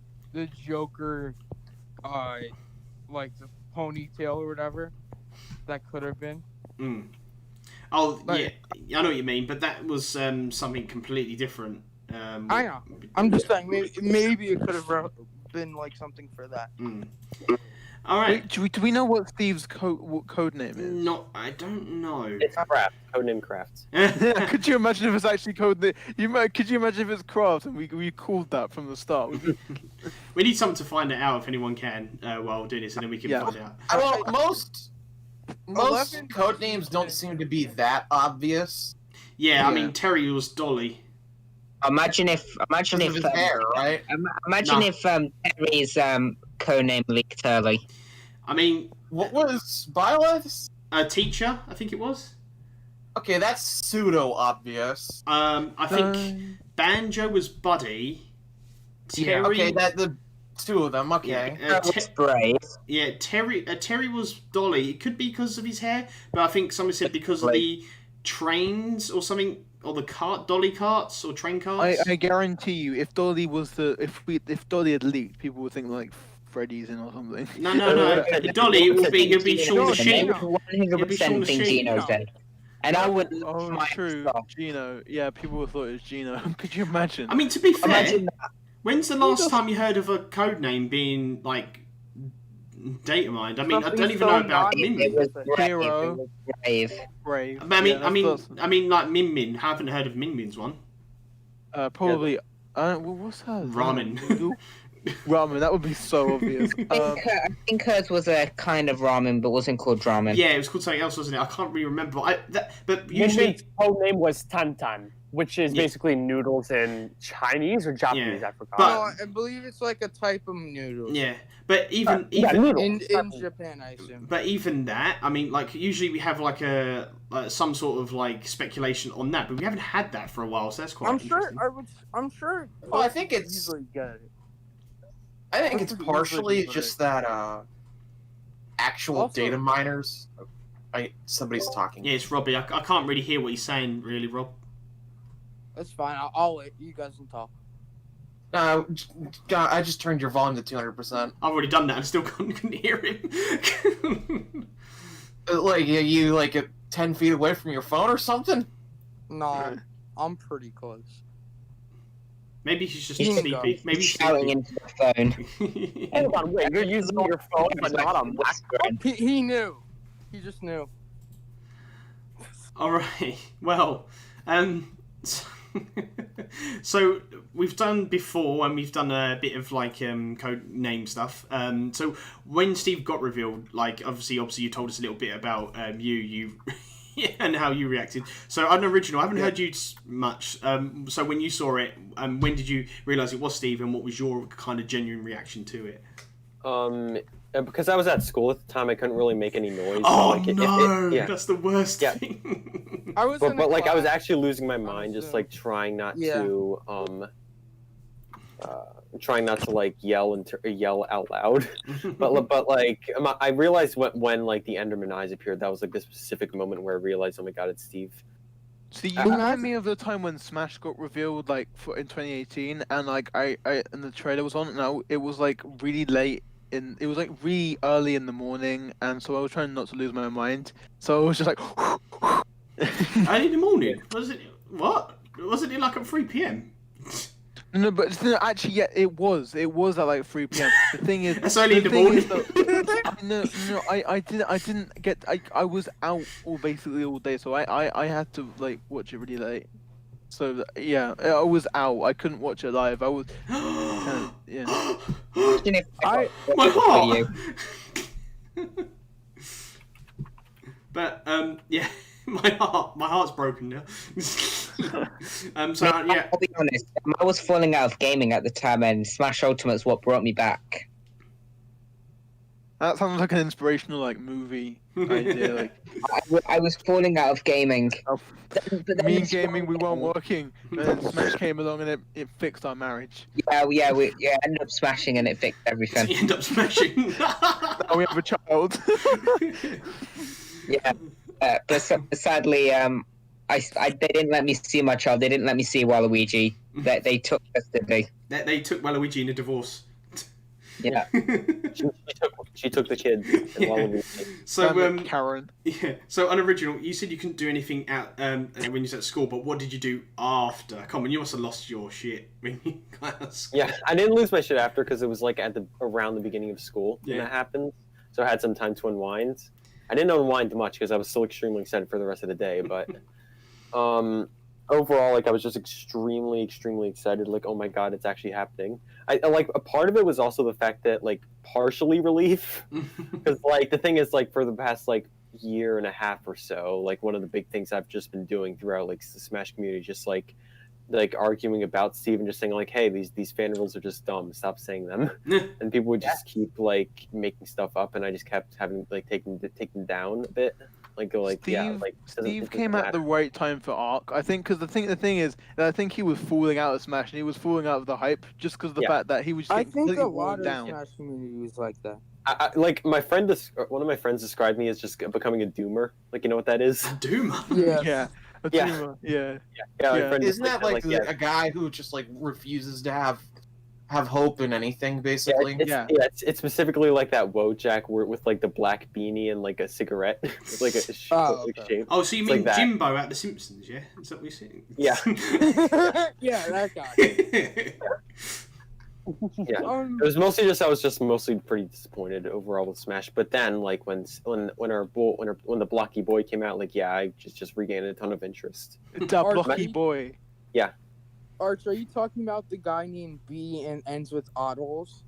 Joker, like the ponytail or whatever. That could have been. Oh, yeah, I know what you mean, but that was something completely different. I know. I'm just saying, maybe it could have been like something for that. All right. Wait, do we know what Steve's code name is? No, I don't know. It's Craft. CodeNameCraft. Could you imagine if it's actually code? Could you imagine if it's Craft and we called that from the start? We need something to find it out if anyone can while doing this, and then we can find out. Well, most code names don't seem to be that obvious. Yeah, I mean Terry was Dolly. Imagine if his hair, right? Imagine if Terry's codename leaked early. I mean, what was Byleth's? Teacher, I think it was. Okay, that's pseudo obvious. I think Banjo was Buddy. Terry... okay, the two of them. Okay. Yeah, Terry was Dolly. It could be because of his hair, but I think someone said because of the trains or something. Or the dolly carts or train carts. I guarantee you, if Dolly was if Dolly had leaked, people would think like Freddy's in or something. No. Dolly, it'll be Shaun the Sheep. 100% think Gino's dead. And I would. Oh, true. Gino. Yeah, people would thought it was Gino. Could you imagine? I mean, to be fair, when's the last time you heard of a code name being like data mined? I mean, I don't even know about Min It Min. was Hero. Brave. Brave. I mean, like Min Min. I haven't heard of Min Min's one. Probably. What's her? Ramen. Ramen. That would be so obvious. I think hers was a kind of ramen, but wasn't called ramen. Yeah, it was called something else, wasn't it? I can't really remember. But Usually, usually, its code name was Tantan, which is basically noodles in Chinese or Japanese. I forgot. But- I believe it's like a type of noodle. yeah. But even In Japan, I assume. But even that, I mean, like usually we have like a some sort of like speculation on that, but we haven't had that for a while, so that's quite. I'm sure. interesting. I'm sure. Well, I think it's. Usually good. I think it's partially just that actual Also- data miners. Somebody's talking. Yeah, it's Robbie. I can't really hear what he's saying, really, Rob. That's fine. I'll let you guys can talk. No, I just turned your volume to 200%. I've already done that and still couldn't hear him. Like, are you like 10 feet away from your phone or something? No, I'm pretty close. Maybe he's just He's sleepy. Maybe he's shouting into the phone. Hold on, wait, you're using your phone, but not on Blackberry. He knew. He just knew. All right. Well, so we've done before, and we've done a bit of like code name stuff. So when Steve got revealed, like obviously you told us a little bit about you and how you reacted. So unoriginal, I haven't heard you much. So when you saw it, when did you realise it was Steve, and what was your kind of genuine reaction to it? Because I was at school at the time, I couldn't really make any noise. Oh like, no, that's the worst Yeah. thing. I was. But like I was actually losing my mind, just like trying not to like yell out loud. but like I realized when like the Enderman eyes appeared, that was like the specific moment where I realized, oh my god, it's Steve. See, you remind me of the time when Smash got revealed, like in 2018, and like I and the trailer was on, and it was like really late. It was like really early in the morning, and so I was trying not to lose my mind. So I was just like, early in the morning? Was it what? Wasn't it like at 3 p.m? No, but actually, yeah, it was at like 3 p.m. The thing is, that's early in the morning. I didn't get. I was out basically all day, so I had to like watch it really late. So yeah, I was out. I couldn't watch it live. I was. Yeah. My heart. But yeah, my heart's broken now. So yeah. I'll be honest. I was falling out of gaming at the time, and Smash Ultimate's what brought me back. That sounds like an inspirational like movie idea. Like I was falling out of gaming. But me and gaming, we weren't working. And then Smash came along and it fixed our marriage. We ended up smashing and it fixed everything. You end up smashing. Now we have a child. Yeah, but sadly, they didn't let me see my child. They didn't let me see Waluigi. They took custody. They took Waluigi in a divorce. Yeah. she took the kids. Yeah. So Karen. Yeah. So unoriginal. You said you couldn't do anything out when you was at school, but what did you do after? Come on, you must have lost your shit when you got out of school. Yeah, I didn't lose my shit after because it was like around the beginning of school when that happened. So I had some time to unwind. I didn't unwind much because I was still extremely excited for the rest of the day, but overall, like I was just extremely excited. Like, oh my god, it's actually happening. I like a part of it was also the fact that like partially relief, because like the thing is like for the past like year and a half or so, like one of the big things I've just been doing throughout like the Smash community, just like arguing about Steve and just saying like, hey, these fan rules are just dumb. Stop saying them. And people would just keep like making stuff up, and I just kept having like taking down a bit. Steve came at the right time for Arc, I think, because the thing is that I think he was falling out of Smash, and he was falling out of the hype just because of the fact that he was. I think a lot of down. Smash community was like that. Like my friend, one of my friends described me as just becoming a doomer. Like, you know what that is? A doomer. Yeah. Yeah. Yeah. My friend Isn't that like a guy who just like refuses to have have hope in anything, basically. It's specifically like that Wojak with like the black beanie and like a cigarette, with, like a shape. Oh, so you mean like Jimbo out of The Simpsons? Yeah, is that what you're saying? Yeah. Yeah, that guy. Yeah, it was mostly just I was just mostly pretty disappointed overall with Smash. But then, like when the blocky boy came out, like I just regained a ton of interest. That blocky boy. Yeah. Arch, are you talking about the guy named B and ends with Oddles?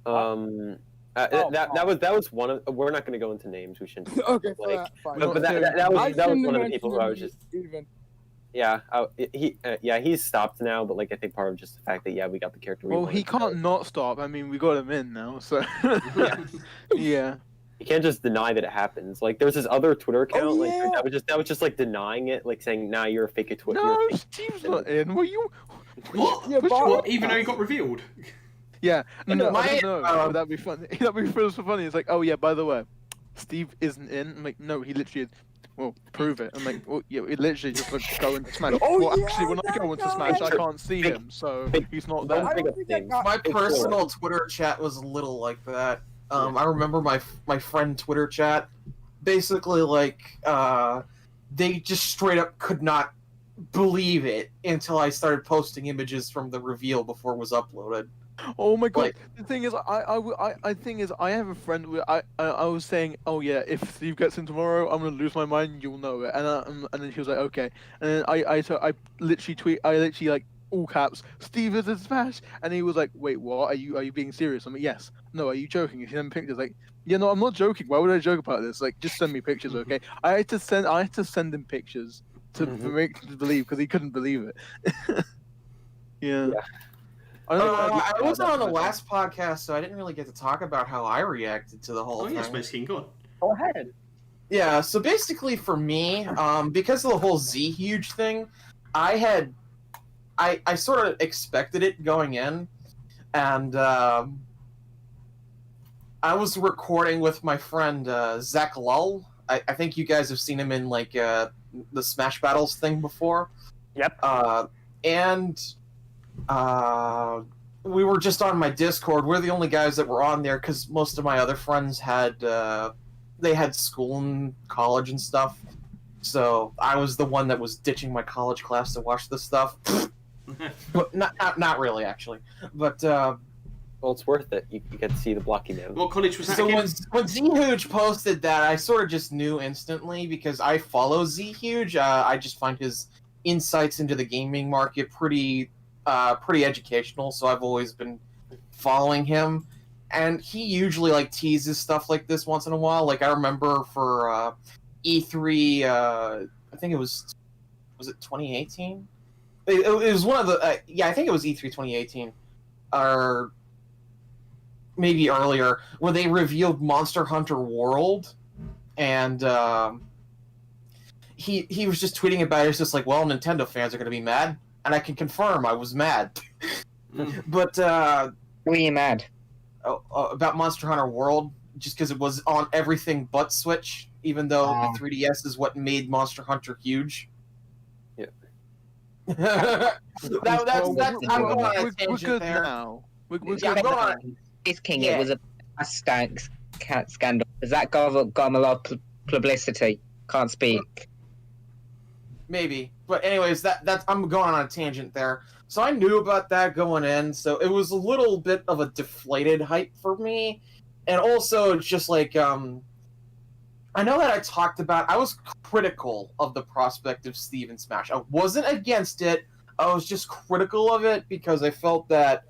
That was one of. We're not going to go into names. We shouldn't. Okay, like, fine. but that was one of the people who I was just. Even. Yeah, he's stopped now, but like I think part of just the fact that we got the character. Well, he can't not stop. I mean, we got him in now, so. Yeah. You can't just deny that it happens. Like there was this other Twitter account, Oh, yeah. like that was just like denying it, like saying, "Nah, you're a fake at Twitter." No, Steve's not in. Were you? What? Yeah, What? Even though he got revealed. Yeah. No, I My- don't know. That'd be funny. That'd be so funny. It's like, oh yeah, by the way, Steve isn't in. I'm like, no, he literally. Well, prove it. I'm like, well, yeah, he literally just like go into Smash. Oh, Well, yeah, actually, when I go into Smash, I guy. can't see him, so he's not Don't there. I bring don't up think that names. got- My It's personal Twitter chat was a little like that. I remember my friend Twitter chat. Basically, like, they just straight up could not believe it until I started posting images from the reveal before it was uploaded. Oh my god! Like- The thing is, I have a friend where I was saying, oh yeah, if Steve gets in tomorrow, I'm gonna lose my mind. You'll know it. And then he was like, okay. And then I literally like all caps, Steve is in Smash, and he was like, wait, what? Are you being serious? I'm like, yes. No, are you joking? If you send pictures, like, yeah, no, I'm not joking. Why would I joke about this? Like, just send me pictures, okay? I had to send him pictures to make him believe because he couldn't believe it. Yeah. I wasn't on the last podcast, so I didn't really get to talk about how I reacted to the whole Oh thing. yeah, Space King, go on. Go ahead. Yeah, so basically for me, because of the whole Z huge thing, I sort of expected it going in, and I was recording with my friend Zach Lull. I think you guys have seen him in like the Smash Battles thing before. Yep. We were just on my Discord. We're the only guys that were on there because most of my other friends had they had school and college and stuff. So I was the one that was ditching my college class to watch this stuff. But not really, actually. But Well, it's worth it. You get to see the blocky man. What college was that so again? when Z-Huge posted that, I sort of just knew instantly because I follow Z-Huge. I just find his insights into the gaming market pretty educational, so I've always been following him. And he usually like teases stuff like this once in a while. Like I remember for E3, I think it was it 2018? It was one of the I think it was E3 2018, or maybe earlier, where they revealed Monster Hunter World, and he was just tweeting about it. It's just like, well, Nintendo fans are going to be mad, and I can confirm I was mad. But What are you mad? about Monster Hunter World, just because it was on everything but Switch, even though the 3DS is what made Monster Hunter huge. Yeah. that's I'm going on a We're tangent good there. now. We're Yeah, good go now. on. Space King, Yeah. it was a scandal. Does that got him a lot of publicity? Can't speak. Maybe, but anyways, that's I'm going on a tangent there. So I knew about that going in, so it was a little bit of a deflated hype for me, and also it's just like I know that I talked about I was critical of the prospect of Steve in Smash. I wasn't against it. I was just critical of it because I felt that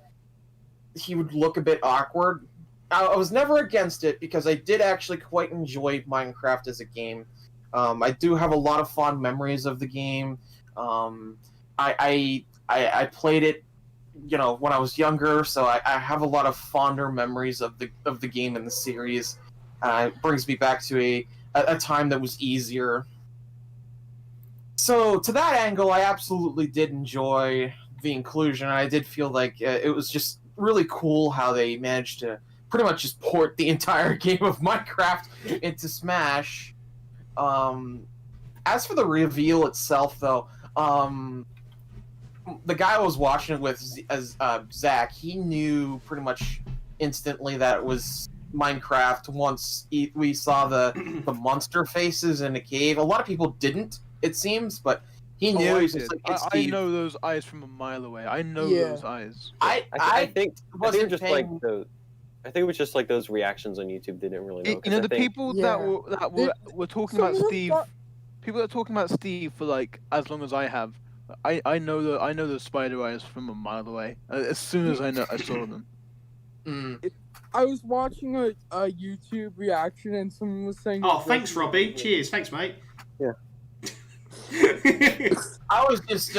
he would look a bit awkward. I was never against it because I did actually quite enjoy Minecraft as a game. I do have a lot of fond memories of the game. I played it, when I was younger, so I have a lot of fonder memories of the game and the series. It brings me back to a time that was easier. So to that angle, I absolutely did enjoy the inclusion. I did feel like it was just really cool how they managed to pretty much just port the entire game of Minecraft into Smash. As for the reveal itself, though, the guy I was watching it with, Zach, he knew pretty much instantly that it was Minecraft once we saw the monster faces in the cave. A lot of people didn't, it seems, but he knew. He was just like, it's I Steve. know those eyes from a mile away. I know Yeah. those eyes. I think wasn't just paying- like the. I think it was just like those reactions on YouTube. They didn't really know. You know, 'cause the I think- people Yeah. that were talking about Steve. People that are talking about Steve for like as long as I have. I know the spider eyes from a mile away. As soon as I saw them. Mm. I was watching a YouTube reaction and someone was saying. Oh, thanks, Robbie. Cheers. Thanks, mate. Yeah. I was just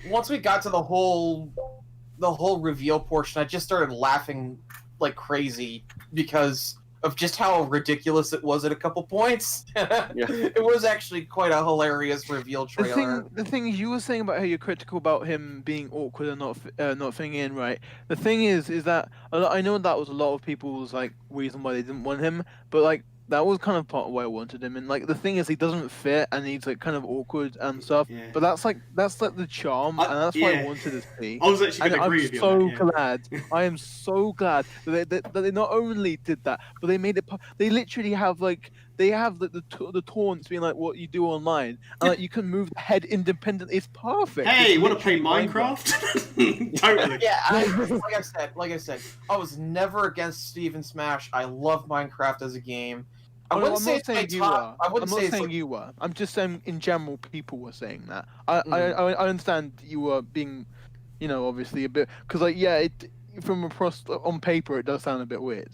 once we got to the whole reveal portion, I just started laughing like crazy because of just how ridiculous it was at a couple points. It was actually quite a hilarious reveal trailer. The thing is, you were saying about how you're critical about him being awkward and not fitting in, right? The thing is that I know that was a lot of people's like reason why they didn't want him, but like that was kind of part of why I wanted him. And like the thing is, he doesn't fit and he's like kind of awkward and stuff. Yeah. But that's like the charm, and that's why I wanted to see. I was actually going to agree with you on that, yeah. Glad. I am so glad that they not only did that, but they made it. They literally have like the taunts being like what you do online, and like you can move the head independently. It's perfect. Hey, it's want to play literally Minecraft? Totally. Yeah, like I said, I was never against Steve and Smash. I love Minecraft as a game. I wouldn't say it's my top. I wouldn't say it's like... you were. I'm just saying in general, people were saying that. I understand you were being, obviously a bit because on paper it does sound a bit weird.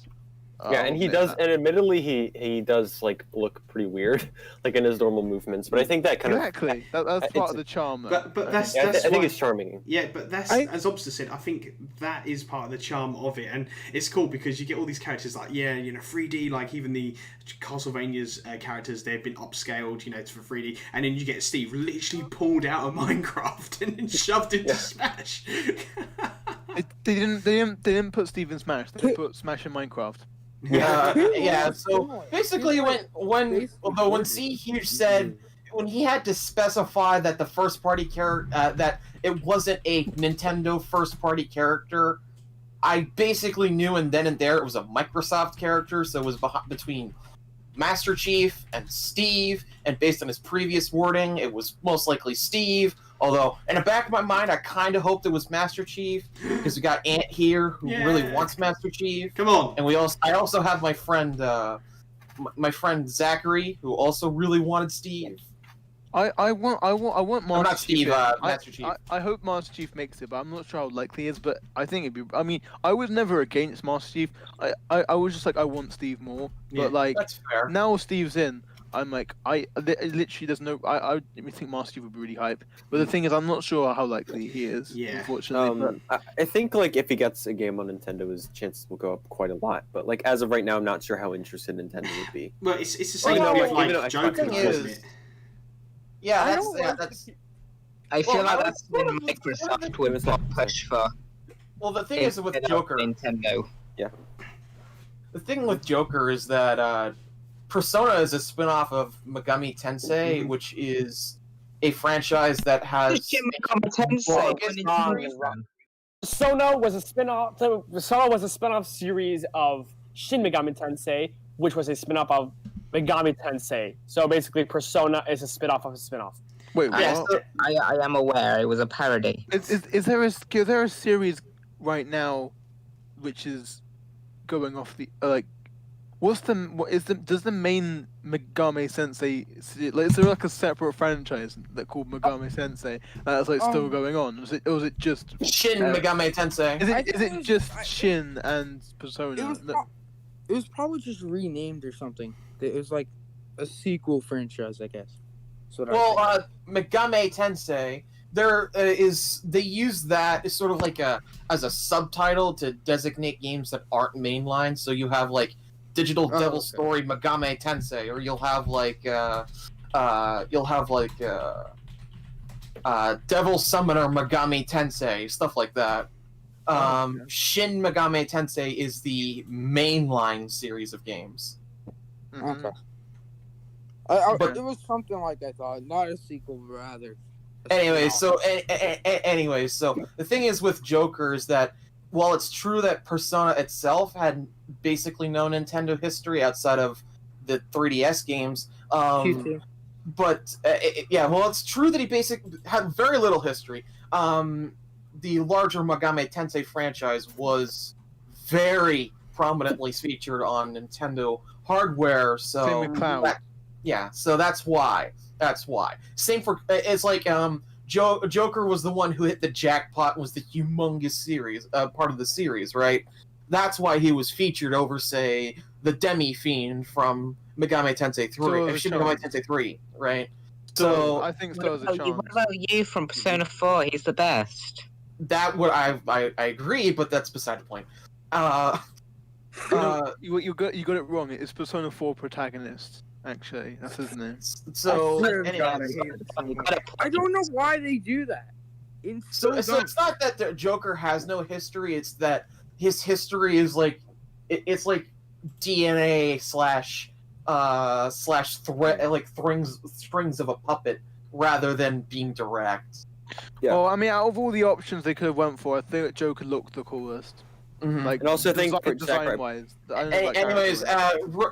Yeah, and he does, and admittedly, he does like look pretty weird, like in his normal movements. But I think that kind exactly that's part of the charm. But that's I think why, it's charming. Yeah, but as Obster said, I think that is part of the charm of it, and it's cool because you get all these characters like 3D, like even the Castlevania's characters, they've been upscaled, for 3D, and then you get Steve literally pulled out of Minecraft and then shoved into Smash. They didn't put Steve in Smash. They put Smash in Minecraft. Yeah. So basically, when C Huge said when he had to specify that the first party character that it wasn't a Nintendo first party character, I basically knew and then and there it was a Microsoft character. So it was between Master Chief and Steve, and based on his previous wording, it was most likely Steve. Although, in the back of my mind, I kind of hoped it was Master Chief because we got Ant here who really wants Master Chief. Come on, and I also have my friend, Zachary, who also really wanted Steve. I want Master Chief. Master Chief. I hope Master Chief makes it, but I'm not sure how likely it is. But I think it'd be. I mean, I was never against Master Chief. I was just like, I want Steve more. But like, that's fair. Now Steve's in. I'm like, literally there's no. I think Master Chief would be really hype. But the thing is, I'm not sure how likely he is. Yeah. Unfortunately. I think like if he gets a game on Nintendo, his chances will go up quite a lot. But like as of right now, I'm not sure how interested Nintendo would be. Well, it's the same with like Joker, isn't it? Yeah, that's. I feel like that's been Microsoft with a push for. Well, the thing is with Joker, Nintendo. Yeah. The thing with Joker is that Persona is a spin-off of Megami Tensei, which is a franchise that has. Persona was a spin-off. Persona was a spin-off series of Shin Megami Tensei, which was a spin-off of Megami Tensei. So basically, Persona is a spin-off of a spin-off. Wait, yes, I am aware it was a parody. Is there a series right now, which is going off the like? Does the main Megami Sensei is there like a separate franchise that called Megami Sensei that's like still going on? Or was it just Shin Megami Tensei? Is it just Shin and Persona? It was probably just renamed or something. It was like a sequel franchise, I guess. Megami Tensei. They use that as sort of like as a subtitle to designate games that aren't mainline. So you have like Digital Devil Story Megami Tensei, or you'll have like Devil Summoner Megami Tensei, stuff like that. Shin Megami Tensei is the mainline series of games. Okay. It was something like I thought, not a sequel, but rather Anyway, so the thing is with Joker is that while it's true that Persona itself had basically no Nintendo history outside of the 3DS games, but it's true that he basically had very little history. The larger Megami Tensei franchise was very prominently featured on Nintendo hardware, so Same with Cloud. So that's why. Same for it's like Joker was the one who hit the jackpot, was the humongous series part of the series, right? That's why he was featured over, say, the Demi Fiend from Megami Tensei 3, Shin Megami Tensei 3, right? So I think so as a chance. What about you from Persona 4? He's the best. That would I agree, but that's beside the point. You got it wrong. It's Persona 4 protagonist. Actually, that's his name. So I don't know why they do that. So it's not that the Joker has no history. It's that his history is like it's like DNA / thread, like strings of a puppet rather than being direct. Yeah. Well, I mean, out of all the options they could have went for, I think that Joker looked the coolest. Mm-hmm. Like, and also think design-wise. Anyways,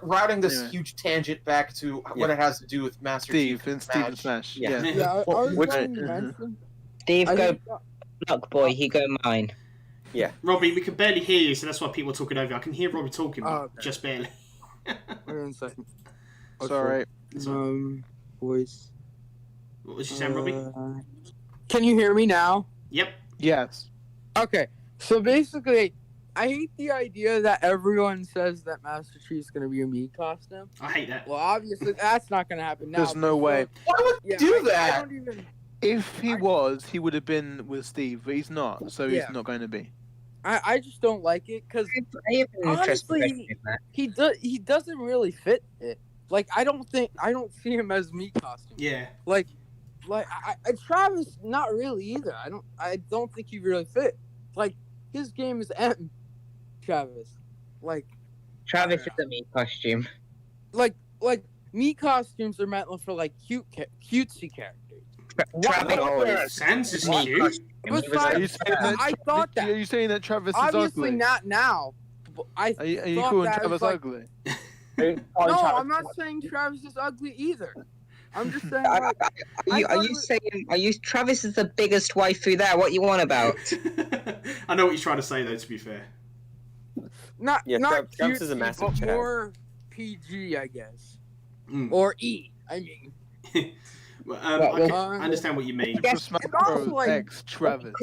routing this huge tangent back to what it has to do with Master Steve Chief and Steve and Smash. Yeah. I was going to mention. Steve, go Block Boy, he go mine. Yeah. Robbie, we can barely hear you, so that's why people are talking over. I can hear Robbie talking, but just barely. Wait a second. It's alright. Voice. What was you saying, Robbie? Can you hear me now? Yep. Yes. Okay, so basically, I hate the idea that everyone says that Master Chief's gonna be a Mii costume. I hate that. Well, obviously, that's not gonna happen now. There's no way. Why would you do that? I don't even... If he was, he would have been with Steve, but he's not, so he's not going to be. I just don't like it because honestly, he doesn't really fit it. Like I don't see him as Mii costume. Yeah. Like Travis, not really either. I don't think he really fit. Like his game is M. Travis, like Travis is a Mii costume. Like Mii costumes are meant for like cutesy characters. Travis Sans is cute. I thought that. Are you saying that Travis is obviously ugly? not now. But I Are you calling Travis ugly? No, I'm not saying Travis is ugly either. I'm just saying. Are you Travis is the biggest waifu there? What you want about? I know what you're trying to say, though. To be fair, not Travis is a massive but chat. more PG, I guess, or E. I mean. I understand what you mean. Yes, X Travis.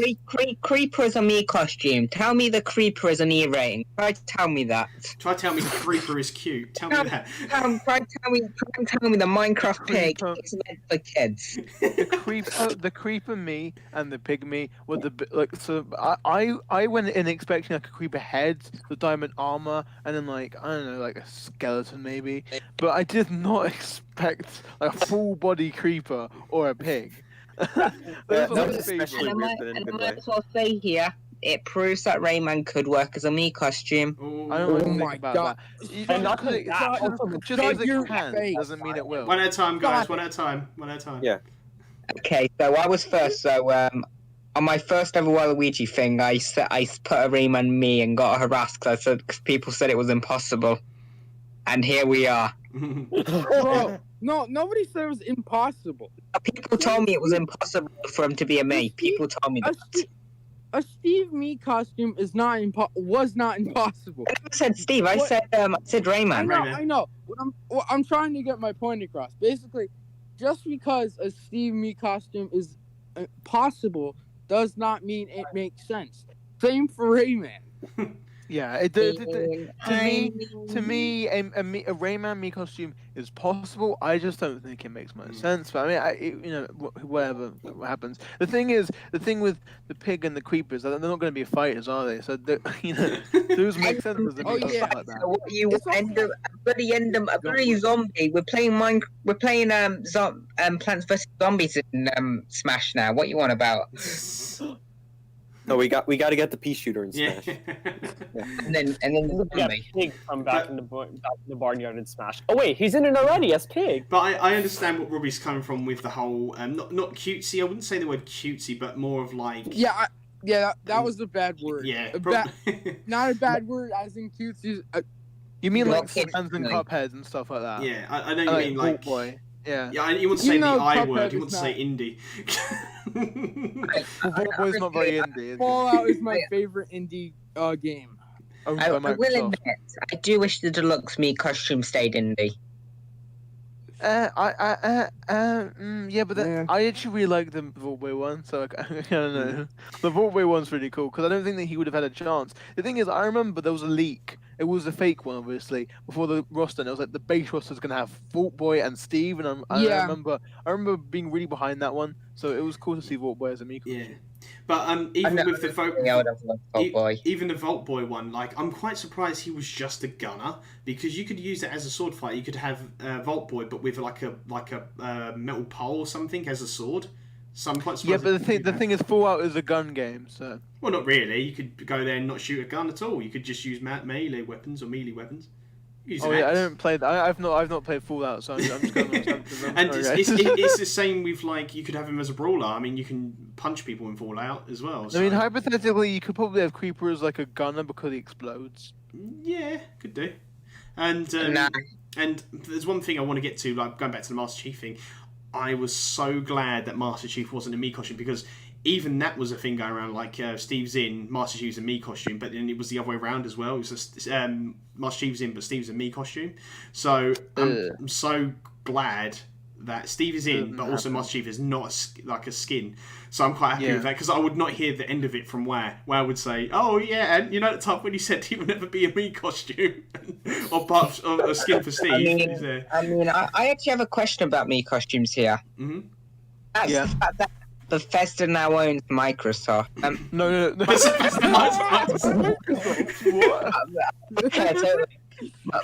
Creeper is a Mii costume. Tell me the Creeper is an E rating. Try to tell me that. Try to tell me the Creeper is cute. Tell me that. Try and tell me the Minecraft pig is meant for kids. The Creeper Mii and the Pig Mii were so I went in expecting like a Creeper head, the diamond armor, and then like I don't know, like a skeleton maybe. But I did not expect like a full body Creeper or a pig. That was especially And weird, I but in a good might way. as well say here, it proves that Rayman could work as a Mii costume. I don't want to think my about God. that. And Just not because your it can face. doesn't mean it will. One at a time, guys. One at a time. Yeah. Okay, so I was first. So on my first ever Waluigi thing, I put a Rayman Mii and got harassed because people said it was impossible, and here we are. Bro, no, nobody said it was impossible. People told me it was impossible for him to be a Mii. People told me that. A Steve Mii costume was not impossible. I never said Steve. I said Rayman. I know. I'm trying to get my point across. Basically, just because a Steve Mii costume is possible does not mean it makes sense. Same for Rayman. Yeah, to me, a Rayman Mii costume is possible. I just don't think it makes much sense. But I mean, whatever happens. The thing with the pig and the creepers, they're not going to be fighters, are they? So those make sense. Like that. So what you end up a bloody zombie. We're playing Plants vs Zombies in Smash now. What you want about? No, we got to get the pea shooter in Smash. And then We got Pig come back in the barnyard and Smash. Oh wait, he's in it already as Pig. But I understand what Robbie's coming from with the whole not cutesy. I wouldn't say the word cutesy, but more of like that was a bad word. Yeah, not a bad word as in cutesy. You mean like Well, Sans and Cupheads and stuff like that? Yeah, I know you mean like Boy. Yeah. Yeah, you wouldn't say the I Cuphead word. You is wouldn't say indie. Vault Boy's not very indie. Fallout is my favorite indie game. Owned I by will Microsoft. admit, I do wish the deluxe me costume stayed indie. Yeah, but I actually really like the Vault Boy one, so I don't know. The Vault Boy one's really cool because I don't think that he would have had a chance. The thing is, I remember there was a leak. It was a fake one, obviously, before the roster. And it was like the base roster was gonna have Vault Boy and Steve, and I remember being really behind that one. So it was cool to see Vault Boy as a Miko. Yeah, but even with the Vault Boy. Even the Vault Boy one, like I'm quite surprised he was just a gunner because you could use it as a sword fight. You could have Vault Boy, but with like a metal pole or something as a sword. So I'm quite surprised. Yeah, but the thing is, Fallout is a gun game, so. Well, not really. You could go there and not shoot a gun at all. You could just use melee weapons or melee weapons. Oh yeah, I don't play. I've not played Fallout, so I'm just going to. And it's the same with like you could have him as a brawler. I mean, you can punch people in Fallout as well. So. I mean, hypothetically, you could probably have Creeper as like a gunner because he explodes. Yeah, could do. And and there's one thing I want to get to, like going back to the Master Chief thing. I was so glad that Master Chief wasn't a Mii costume because even that was a thing going around. Like Steve's in, Master Chief's a Mii costume, but then it was the other way around as well. It was just, Master Chief's in, but Steve's a Mii costume. So I'm so glad that Steve is in, but also Master Chief is not like a skin. So I'm quite happy with that because I would not hear the end of it from Wah would say, "Oh yeah, and you know the time when he said he would never be a Mii costume or part of a skin for Steve." I actually have a question about Mii costumes here. Mm-hmm. That's the fact that Bethesda now owns Microsoft. No. What?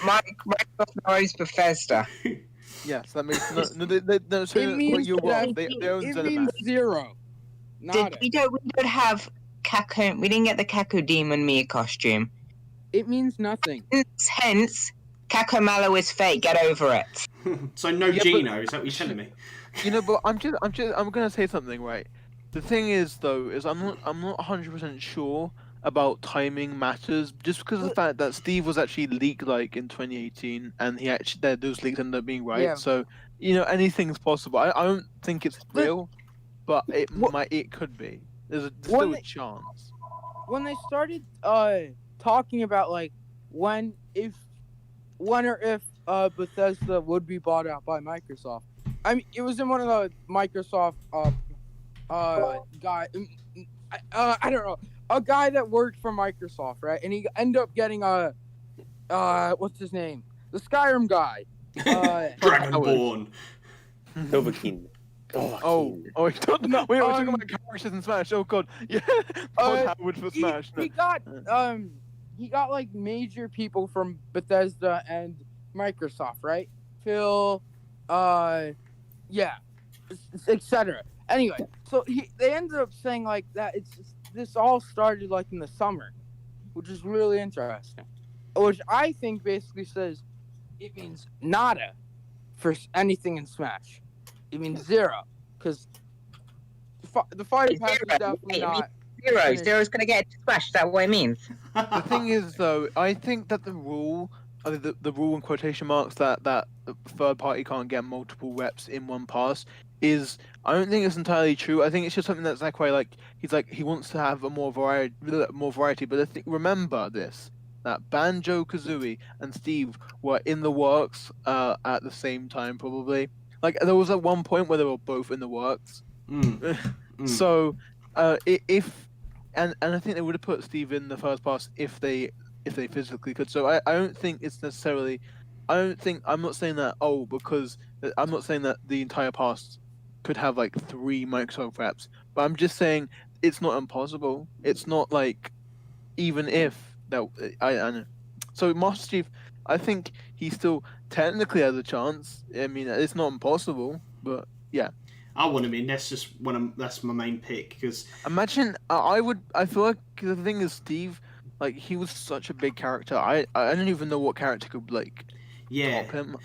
Microsoft now owns Bethesda. Yes, that makes no. So It means you're wrong. that- They own It Zenimax. means zero. We don't have Kaku. We didn't get the Kaku Demon Mii costume. It means nothing. Hence, Kaku Malo is fake. Get over it. So no Gino, is that what you're telling me? You know, but I'm gonna say something, right? The thing is, though, is I'm not 100% sure about timing matters, just because of the fact that Steve was actually leaked like in 2018, and he actually those leaks ended up being right. Yeah. So anything's possible. I don't think it's real, but it could be. There's still a chance. When they started talking about like when or if Bethesda would be bought out by Microsoft, I mean it was in one of the Microsoft guy. I don't know. A guy that worked for Microsoft, right? And he ended up getting what's his name? The Skyrim guy. Dragonborn. Novakin. Oh, we're talking about characters in Smash. Oh god, yeah. Todd Howard for Smash. He got like major people from Bethesda and Microsoft, right? Phil, etc. Anyway, so they ended up saying like that. This all started like in the summer, which is really interesting. Which I think basically says it means nada for anything in Smash. It means zero, because the fighter pack is definitely not. Zero's gonna get Smash. Is that what it means? The thing is, though, I think that the rule in quotation marks that third party can't get multiple reps in one pass is, I don't think it's entirely true. I think it's just something that Zachary he wants to have a more variety. But remember this: that Banjo Kazooie and Steve were in the works at the same time, probably. Like there was at one point where they were both in the works. So if I think they would have put Steve in the first pass if they physically could. So I don't think it's necessarily. I'm not saying that. Because I'm not saying that the entire pass could have like 3 Microsoft reps. But I'm just saying it's not impossible. It's not like even if that I know. So Master Chief, I think he still technically has a chance. I mean, it's not impossible, but yeah. I want him in. That's my main pick because Imagine I feel like the thing is Steve, like he was such a big character. I don't even know what character could like top him.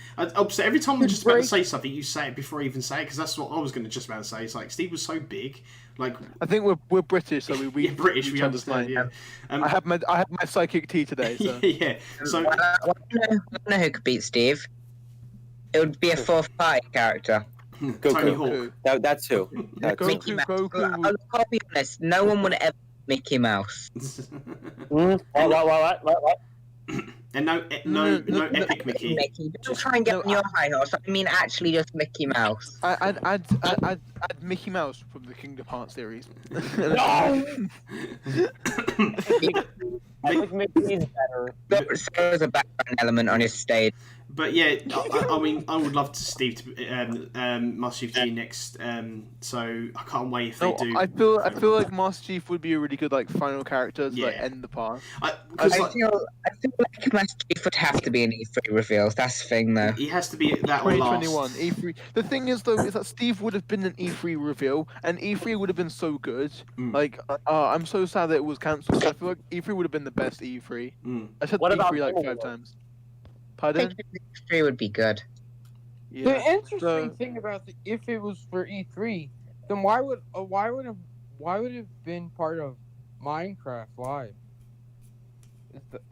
So every time I'm just about to say something, you say it before I even say it because that's what I was going to just about to say. It's like Steve was so big. Like I think we're British, so we British. We understand. Yeah. I have my psychic tea today. So. Yeah. So I know who could beat Steve. It would be a fourth party character. Tony Hawk. That's who. That's who. Goku. I'll be honest, no one would ever Mickey Mouse. What? And no epic Mickey. Don't try and get on your high horse. I mean, actually, just Mickey Mouse. I'd Mickey Mouse from the Kingdom Hearts series. No! I think Mickey's better. There's a background element on his stage. But yeah, I mean, I would love to Steve to Master Chief to be next. So I can't wait if they do. I feel like Master Chief would be a really good like final character to like end the path. I feel like Master Chief would have to be an E3 reveal. That's the thing, though. He has to be that or last. 2021 E3. The thing is though, is that Steve would have been an E3 reveal, and E3 would have been so good. Like, I'm so sad that it was cancelled. I feel like E3 would have been the best E3. I said E3 like 5 times. Pardon? I think E3 would be good. Yeah. The interesting thing about if it was for E3, then why would it have been part of Minecraft Live?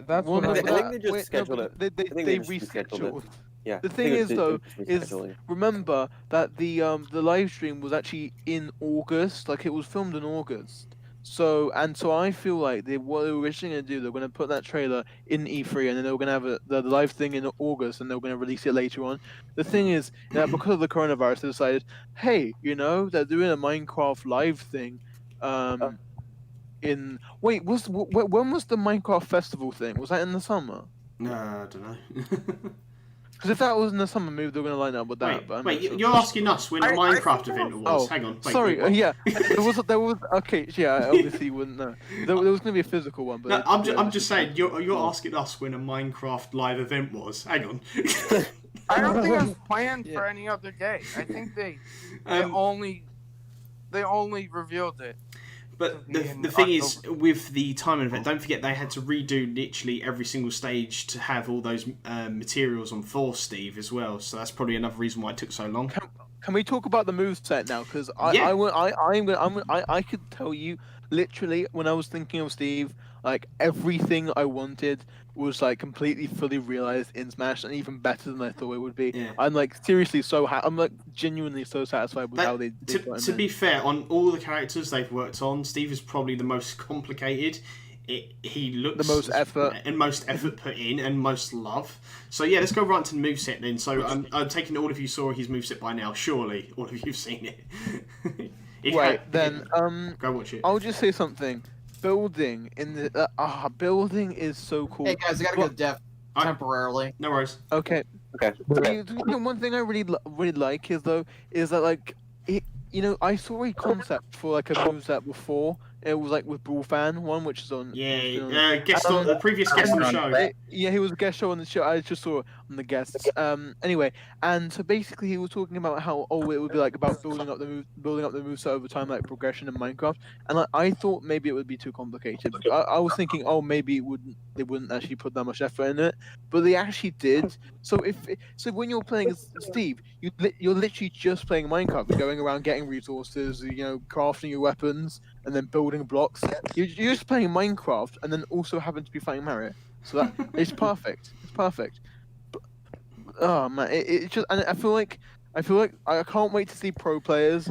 That's what I think they just scheduled it. They rescheduled it. Yeah. The thing is though, is remember that the live stream was actually in August. Like it was filmed in August. So I feel like what they were originally going to do, they're going to put that trailer in E3 and then they were going to have the live thing in August and they were going to release it later on. The thing is that because of the coronavirus, they decided, hey, they're doing a Minecraft live thing. When was the Minecraft festival thing? Was that in the summer? No, I don't know. Because if that was in the summer, maybe they were going to line up with that. Wait, you're asking us when the Minecraft event was? Hang on. Wait. Yeah. There was. Okay, yeah. I obviously wouldn't know. There was going to be a physical one, but no, I'm just saying you're asking us when a Minecraft live event was. Hang on. I don't think it was planned for any other day. I think they only revealed it. But the thing is, with the timing event, don't forget they had to redo literally every single stage to have all those materials on for Steve as well. So that's probably another reason why it took so long. Can we talk about the moveset now? Because I could tell you literally when I was thinking of Steve, like everything I wanted was like completely fully realized in Smash, and even better than I thought it would be. Yeah. I'm like seriously I'm like genuinely so satisfied with how they did. To be fair, on all the characters they've worked on, Steve is probably the most complicated. He looks the most effort put in and most love. So yeah, let's go right into the moveset then. So I'm taking all of you saw his moveset by now. Surely all of you've seen it. Go watch it. I'll just say something. Building in the building is so cool. Hey guys, I gotta go deaf temporarily. No worries. Okay. One thing I really like is that like I saw a concept for like a moveset before. It was like with Bullfan one, which is on. Yeah, guest on the previous guest on the show. Yeah, he was a guest show on the show. I just saw on the guests. Anyway, and so basically he was talking about how it would be like about building up the moveset over time, like progression in Minecraft. And I thought maybe it would be too complicated. I was thinking, maybe they wouldn't actually put that much effort in it, but they actually did. So when you're playing as Steve, you're literally just playing Minecraft, you're going around getting resources, crafting your weapons, and then building blocks. You're just playing Minecraft, and then also happen to be fighting Mario. So that it's perfect. It's perfect. But, oh man, it just, and I feel like I can't wait to see pro players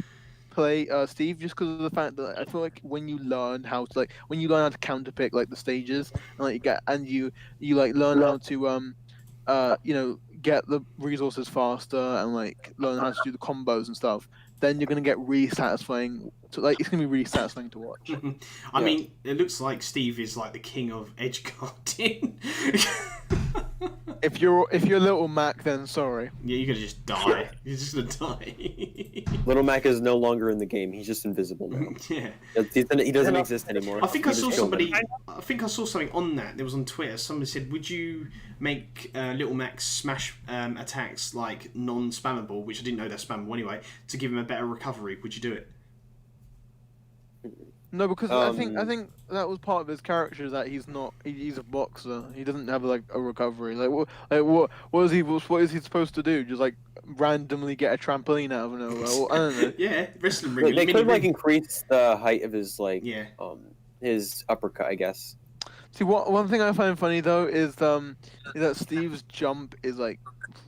play Steve, just because of the fact that I feel like when you learn how to counterpick like the stages, and you learn how to get the resources faster and like learn how to do the combos and stuff, then you're gonna get really satisfying. It's gonna be really satisfying to watch. I mean, it looks like Steve is like the king of edge guarding. If you're little Mac, then sorry. Yeah, you're gonna just die. You're just gonna die. Little Mac is no longer in the game. He's just invisible now. Yeah. He doesn't exist anymore. I think I saw He just killed him. something on that. There was on Twitter. Somebody said, "Would you make Little Mac's smash attacks like non-spammable?" Which I didn't know they're spammable anyway. To give him a better recovery, would you do it? No, because I think that was part of his character, that he's a boxer. He doesn't have like a recovery. What is he supposed to do? Just like randomly get a trampoline out of nowhere? I don't know. Yeah, wrestling ring. They could like increase the height of his his uppercut, I guess. See, one thing I find funny though is that Steve's jump is like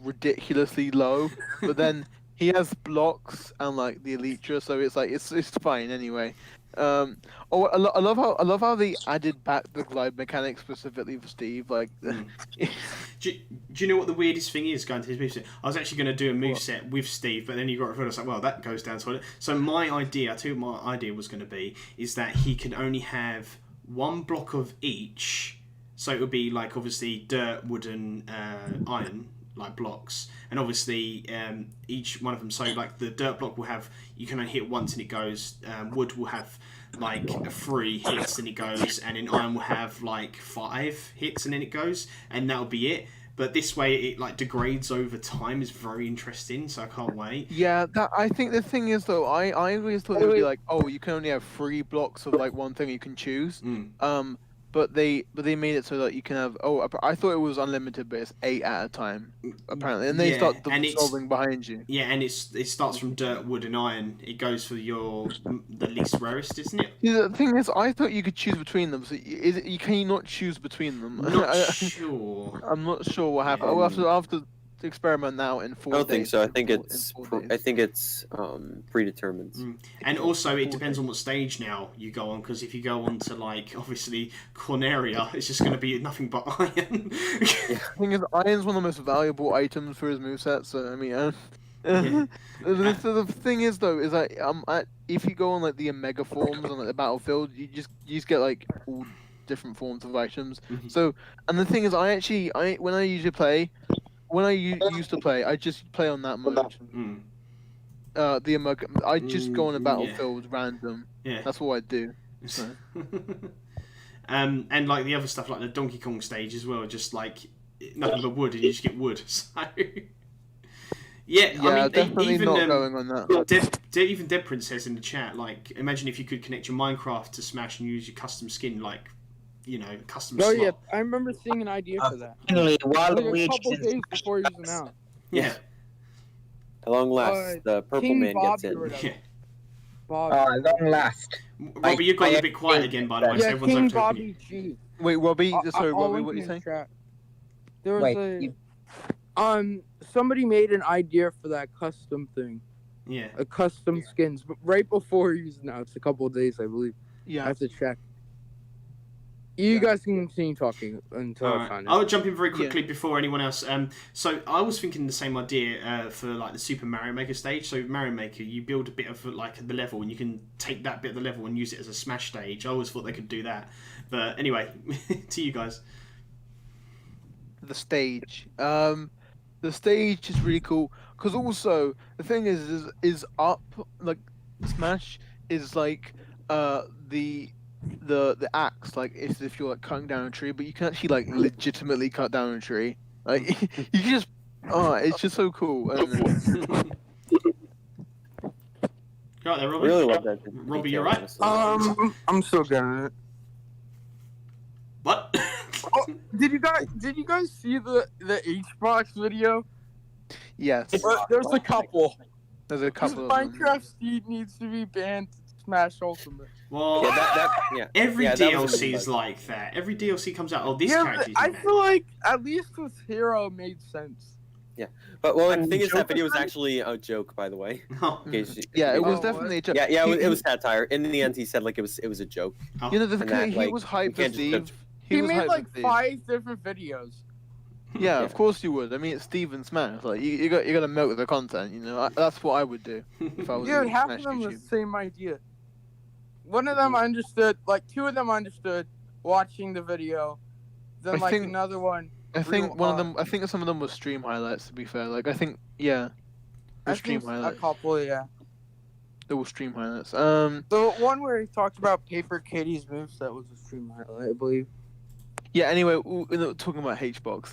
ridiculously low, but then he has blocks and like the Elytra, so it's like it's fine anyway. I love how they added back the glide mechanic specifically for Steve. Like, do you know what the weirdest thing is going to his moveset? I was actually going to do a moveset with Steve, but then you got referred. I was like, well, that goes down to it. So my idea, I tell you what my idea was going to be, is that he can only have one block of each. So it would be like obviously dirt, wooden, iron. Like blocks, and obviously each one of them. So like the dirt block will have, you can only hit once and it goes. Wood will have like 3 hits and it goes, and then iron will have like 5 hits and then it goes, and that'll be it. But this way it like degrades over time. Is very interesting, so I can't wait. Yeah, I think the thing is though, I always thought it would be like, oh, you can only have 3 blocks of like one thing you can choose. But they made it so that you can have. Oh, I thought it was unlimited, but it's 8 at a time apparently, and they start dissolving behind you. Yeah, and it starts from dirt, wood, and iron. It goes for the least rarest, isn't it? Yeah, the thing is, I thought you could choose between them. So can you not choose between them? Not sure. I'm not sure what happened. I'll have to experiment now in 4 days. I don't think so. I think it's predetermined. And also, it depends on what stage now you go on. Because if you go on to like obviously Corneria, it's just going to be nothing but iron. The thing is, iron's one of the most valuable items for his moveset. So I mean, the thing is though, is that if you go on like the Omega forms on like the battlefield, you just get like all different forms of items. So, and the thing is, when I used to play, I just play on that mode. The Omega, I just go on a battlefield random. Yeah, that's what I do. So. And like the other stuff, like the Donkey Kong stage as well, just like nothing but wood, and you just get wood. So yeah, I mean, definitely even not going on that. Even Dead Prince says in the chat, like, imagine if you could connect your Minecraft to Smash and use your custom skin, like, you know, custom slot. yeah, I remember seeing an idea for that. Finally, while like a couple days before using out. Yeah. At long last, the purple King man Bob gets in. Yeah. Bob. long last. Robbie, you've gone a bit quiet again, by the way, so Yeah, everyone's King over talking Bobby G. Wait, Robbie, sorry, I'll Robbie, link what are you in saying? chat. There was somebody made an idea for that custom thing. Yeah. A custom skins, but right before using out. It's a couple of days, I believe. Yeah. I have to check. You guys can continue talking until I find it. I'll jump in very quickly before anyone else. So I was thinking the same idea for like the Super Mario Maker stage. So Mario Maker, you build a bit of like the level, and you can take that bit of the level and use it as a Smash stage. I always thought they could do that, but anyway, to you guys. The stage. The stage is really cool because also the thing is up like Smash is like the axe, like if you're like cutting down a tree, but you can actually like legitimately cut down a tree. Like you can just it's just so cool. Right there, Robbie. Really love that. Robbie, you're right. I'm so good at it. What? Did you guys see the H-Box video? Yes. There's a couple. There's a couple. Minecraft Steve needs to be banned. Smash Ultimate. Well, every DLC is like that. Every DLC comes out. Oh, this character. I feel like at least with Hero made sense. Yeah, but the thing is, that video was actually a joke, by the way. Yeah, it was definitely a joke. Yeah, it was satire. In the end, he said like it was a joke. You know, he was hyped for Steve. He made like 5 different videos. Yeah, of course you would. I mean, it's Steve and Smash. Like you got to milk the content. You know, that's what I would do if I was. Dude, half of them was the same idea. One of them understood, like 2 of them understood watching the video. Then another one. I think one of them. I think some of them were stream highlights. To be fair, like I think stream highlights. A couple, yeah. all stream highlights. The one where he talked about Paper Katie's moveset was a stream highlight, I believe. Yeah. Anyway, we're not talking about Hbox.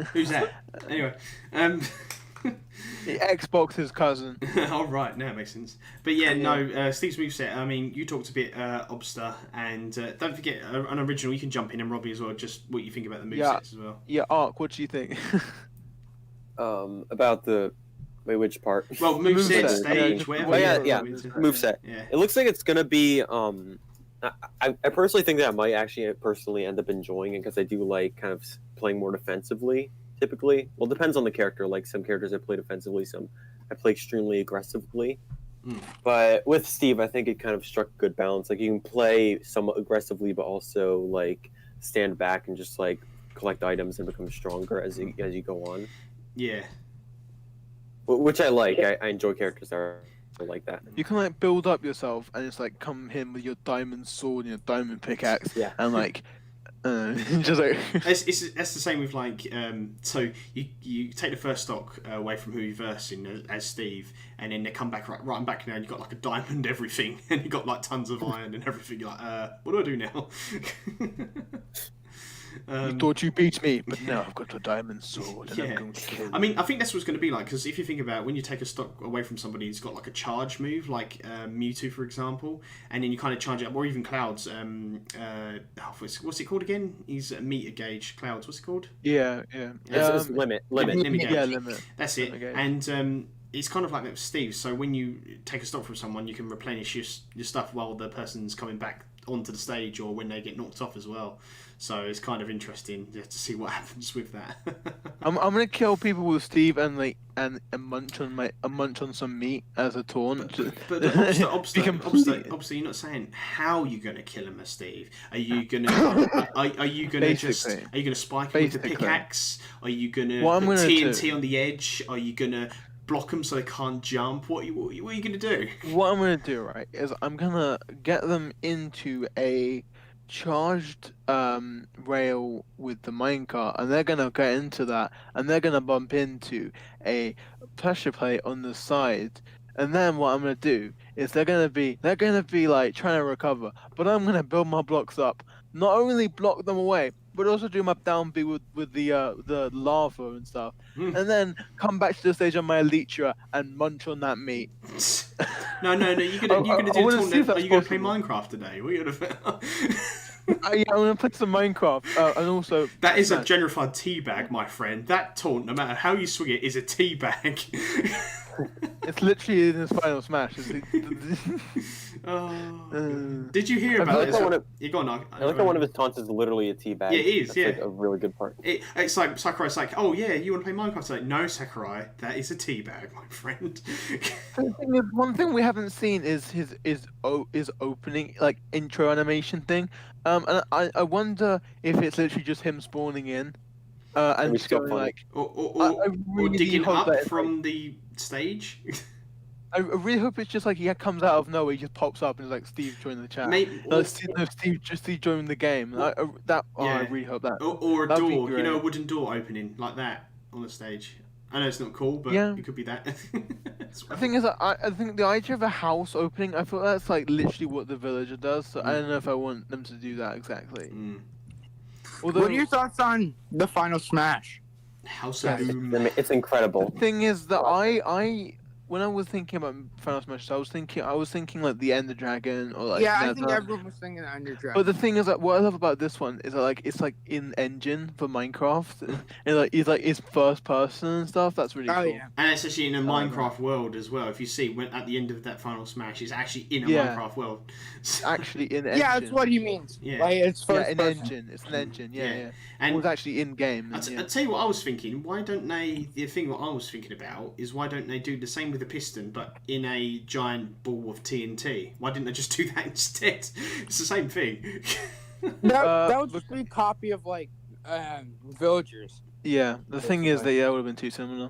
Who's that? Anyway, The Xbox's cousin. all right, now it makes sense. But yeah, no, Steve's moveset. I mean, you talked a bit, Obster, and don't forget an original. You can jump in and Robbie as well. Just what you think about the movesets as well. Yeah, Ark. What do you think? About the which part? Well, moveset, stage, whatever. Oh, yeah. Moveset. Yeah. It looks like it's gonna be. I personally think that I might actually personally end up enjoying it because I do like kind of playing more defensively. Typically, well, it depends on the character. Like some characters I play defensively, some I play extremely aggressively. But with Steve, I think it kind of struck a good balance. Like you can play somewhat aggressively, but also like stand back and just like collect items and become stronger as you go on. Yeah. Which I like. I enjoy characters that are like that. You can like build up yourself and just like come in with your diamond sword and your diamond pickaxe, and like just like It's the same with like so you take the first stock away from who you're versing as Steve, and then they come back right I'm back now and you've got like a diamond everything and you've got like tons of iron and everything. You're like what do I do now? You thought you beat me, but now I've got a diamond sword and I'm going to kill you. I mean, I think that's what it's going to be like, because if you think about it, when you take a stock away from somebody who's got like a charge move, like Mewtwo, for example, and then you kind of charge it up, or even Clouds, what's it called again? He's a meter gauge. Clouds, what's it called? Yeah. It's limit. Gauge. Yeah, limit. That's it. And it's kind of like that with Steve. So when you take a stock from someone, you can replenish your stuff while the person's coming back onto the stage, or when they get knocked off as well. So it's kind of interesting to see what happens with that. I'm gonna kill people with Steve and like and munch on some meat as a taunt. But obviously, you're not saying how you're gonna kill him as Steve. Are you gonna are you gonna spike him with the pickaxe? Are you gonna put TNT on the edge? Are you gonna block them so they can't jump? What are you gonna do? What I'm gonna do, right, is I'm gonna get them into a charged rail with the minecart, and they're gonna get into that, and they're gonna bump into a pressure plate on the side, and then what I'm gonna do is they're gonna be like trying to recover, but I'm gonna build my blocks up, not only block them away, but also do my down B with the lava and stuff, and then come back to the stage on my Elytra and munch on that meat. No. You're gonna do the tournament. Are you gonna play Minecraft today? What are you gonna? Yeah, I'm gonna play some Minecraft, and also that is a generified teabag, my friend. That taunt, no matter how you swing it, is a teabag. It's literally in his final smash. Did you hear about this? I like how one of his taunts is literally a teabag. Yeah, it is. That's like a really good part. It's like Sakurai's like, oh yeah, you want to play Minecraft? It's like, no, Sakurai, that is a teabag, my friend. One thing we haven't seen is his opening, like intro animation thing. And I wonder if it's literally just him spawning in, and just going like, or digging up from the stage. I really hope it's just like he comes out of nowhere, he just pops up and is like, Steve joined the chat. Steve joined the game. I really hope that. Or a door, a wooden door opening like that on the stage. I know it's not cool, but it could be that. The thing is, I think the idea of a house opening, I feel that's like literally what the villager does. So I don't know if I want them to do that exactly. Although, what are your thoughts on the final Smash? House of Doom. It's incredible. The thing is that I when I was thinking about Final Smash, I was thinking like the Ender Dragon or like. Yeah, I think everyone was thinking Ender Dragon. But the thing is that what I love about this one is that like it's like in engine for Minecraft, and it's first person and stuff. That's really cool. Yeah. And it's actually in a Minecraft world as well. If you see when at the end of that Final Smash, it's actually in a Minecraft world. It's actually in engine. Yeah, that's what he means. Yeah, like, it's first person. Engine. It's an engine. Yeah. And it was actually in game. I'll tell you what I was thinking. Why don't they? The thing what I was thinking about is why don't they do the same with the piston, but in a giant ball of TNT? Why didn't they just do that instead? It's the same thing. that would just be a copy of like villagers. Yeah, the thing is that it would have been too similar.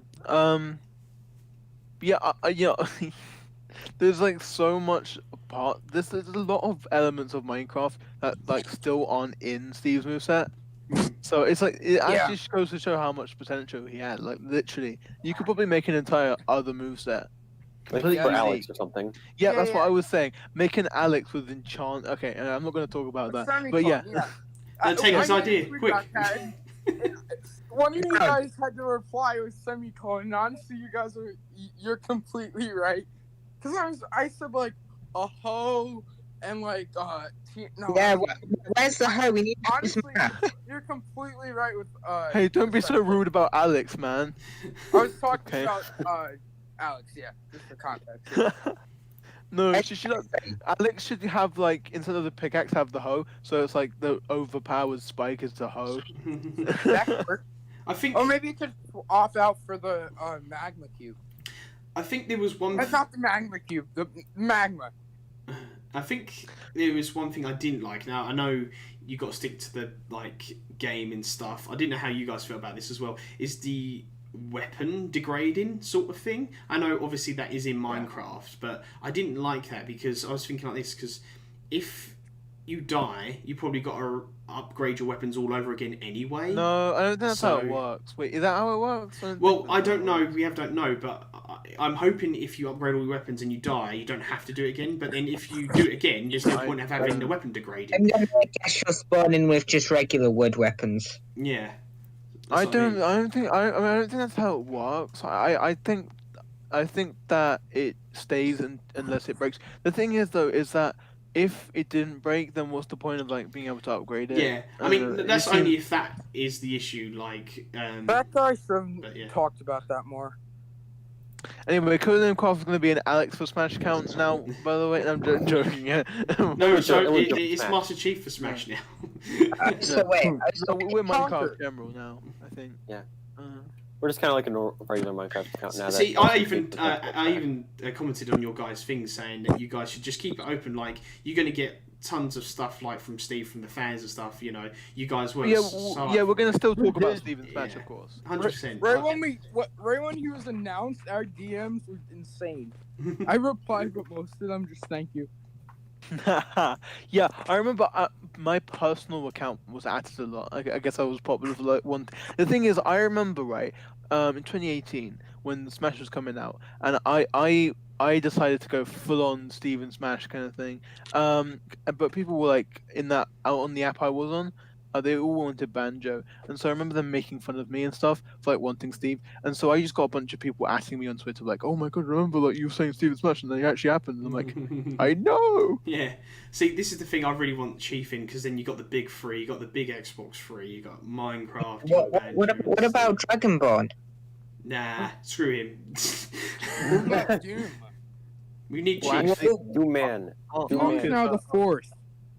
There's like so much part. There's a lot of elements of Minecraft that like still aren't in Steve's moveset. So it's like it actually goes to show how much potential he had. Like literally, you could probably make an entire other moveset Like Completely. for Alex or something. Yeah, Yeah, that's yeah. what I was saying. Make an Alex with enchant. Okay, I'm not going to talk about that. But yeah. Take I this made a idea, tweet quick. about that, and one of you guys had to reply with semicolon. And honestly, you're completely right. Because I said like a hoe and like no. Yeah, where's the hoe? We need to Honestly, smash. you're completely right with Hey, don't be so semicolon. rude about Alex, man. I was talking Okay. about Alex. Yeah, just for context. No, Alex should have like instead of the pickaxe have the hoe, so it's like the overpowered spike is the hoe. That could work. I think. Or maybe you could opt out for the magma cube. I think there was one. That's not the magma cube. The magma. I think there was one thing I didn't like. Now I know you got to stick to the game and stuff. I didn't know how you guys feel about this as well. Is the weapon degrading sort of thing? I know obviously that is in Minecraft, but I didn't like that because I was thinking like this, because if you die, you probably got to upgrade your weapons all over again anyway. No, I don't think that's how it So- works. Wait, is that how it works? Well, I don't know. Don't know, but I'm hoping if you upgrade all your weapons and you die, you don't have to do it again. But then if you do it again, there's no point of having the weapon degraded. And then I guess you're spawning with just regular wood weapons. Yeah. I That's what don't. mean. I don't think. I don't think that's how it works. I think that it stays unless it breaks. The thing is, though, is that if it didn't break, then what's the point of like being able to upgrade it? Yeah, I mean that's only if that is the issue. That guy should But, yeah. have talked about that more. Anyway, CodeNameCraft is going to be an Alex for Smash account now. By the way, I'm joking. Yeah. No, so it was it's Smash. Master Chief for Smash now. So wait, So we're Conquer. Minecraft general now, I think. Yeah. We're just kind of like a regular Minecraft account now. See, that I even commented on your guys' things saying that you guys should just keep it open. Like you're going to get tons of stuff like from Steve, from the fans and stuff. You know, you guys work. Yeah, we're going to still talk about Steven's match, of course. 100%. Right when he was announced, our DMs were insane. I replied, but most of them just thank you. Yeah, I remember my personal account was added a lot. I guess I was popular for like one. The thing is, I remember in 2018 when Smash was coming out, and I decided to go full on Steven Smash kind of thing. But people were like out on the app I was on. They all wanted Banjo, and so I remember them making fun of me and stuff for like wanting Steve, and so I just got a bunch of people asking me on Twitter like, "Oh my god, remember like you were saying Steven Smash and then it actually happened?" And I'm like, "I know." Yeah. See, this is the thing I really want Chief in, because then you got the big three, you got the big Xbox free, you got Minecraft. You got Banjo, What about Dragonborn? Nah, screw him. What about Doom? We need Well, Chief. actually, Doom Man. Doom's now the fourth.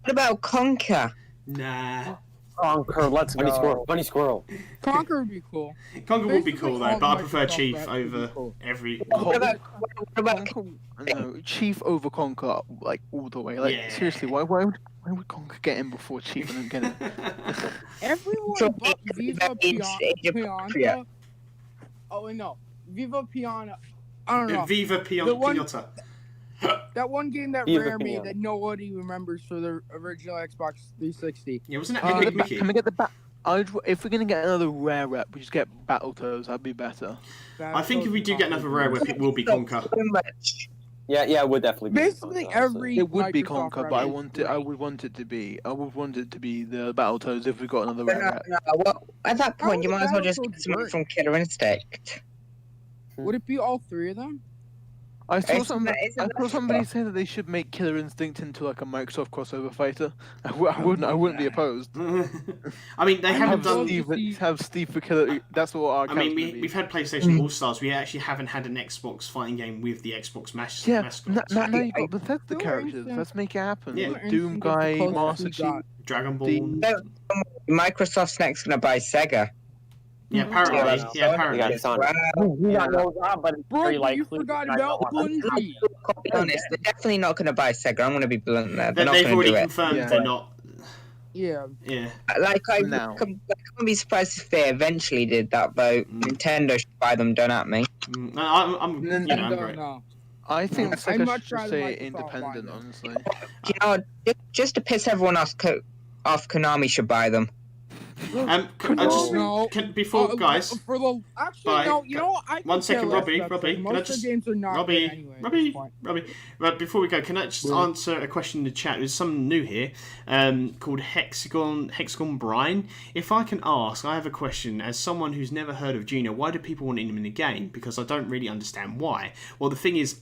What about Conker? Nah. Conquer, let's Bunny go. squirrel. Bunny squirrel. Conquer would be cool. Conker would be Basically, cool though, all but I the prefer Microsoft Chief apps would be over cool. every. What about No, Chief over Conquer, like all the way. Like Yeah. seriously, why would Conquer get in before Chief? I don't get it. Everyone So but Viva Age of Pianta. Appropriate. Oh wait, no, Viva Piana. I don't know. Viva The one- Pinata. That one game that Viva Rare made Piana. that nobody remembers for the original Xbox 360. Yeah, wasn't Can that we Epic get Mickey? can we get the if we're gonna get another rare rep, we just get Battletoads. That'd be better. I think if we do get another rare whip, it will be Conker. So much. Yeah, it would definitely be. Basically Conker, honestly. every It would be Microsoft Conquer, but I reference. would want it to be the Battletoads if we got another No, rare no, rep. no. Well, at that point, How you would might as well just Battletoads get something work? from Killer Instinct. Would it be all three of them? I saw Isn't that somebody stuff? say that they should make Killer Instinct into like a Microsoft crossover fighter. I wouldn't be opposed. I mean, they I haven't would love done. to see- Have Steve for Killer. That's what our I mean, account's gonna be. we've had PlayStation All Stars. We actually haven't had an Xbox fighting game with the Xbox Yeah, mascots. now you got Bethesda For characters. instance- Let's make it happen. Yeah. Like Doom For Guy, instance, the Master closest Chief. we got. Dragon Ball. Microsoft's next gonna buy Sega. Yeah, apparently. Yeah, Yeah, apparently. Yeah, Sonic. Wow. You got no job, but it's Bro, very but likely. you forgot that about I don't want Bungie. I'll be honest, they're definitely not gonna buy Sega. I'm gonna be blunt there. They're not They've gonna already do it. confirmed Yeah. they're not. Yeah. Yeah. Like I Now. couldn't be surprised if they eventually did that, though. Nintendo should buy them. Don't at me. No, I'm you know, I'm great. No. I think I'd Sega much should rather stay Microsoft independent, buy them. honestly. You know, just to piss everyone off, Konami should buy them. Before guys, for the actually bye. no, you know what? I One second, care less Robbie. about Robbie, that. can I Most of just the games are not good anyway at this point. Robbie. Right, before we go, can I just answer a question in the chat? There's someone new here, called Hexagon Brian. If I can ask, I have a question. As someone who's never heard of Gino, why do people want him in the game? Because I don't really understand why. Well, the thing is,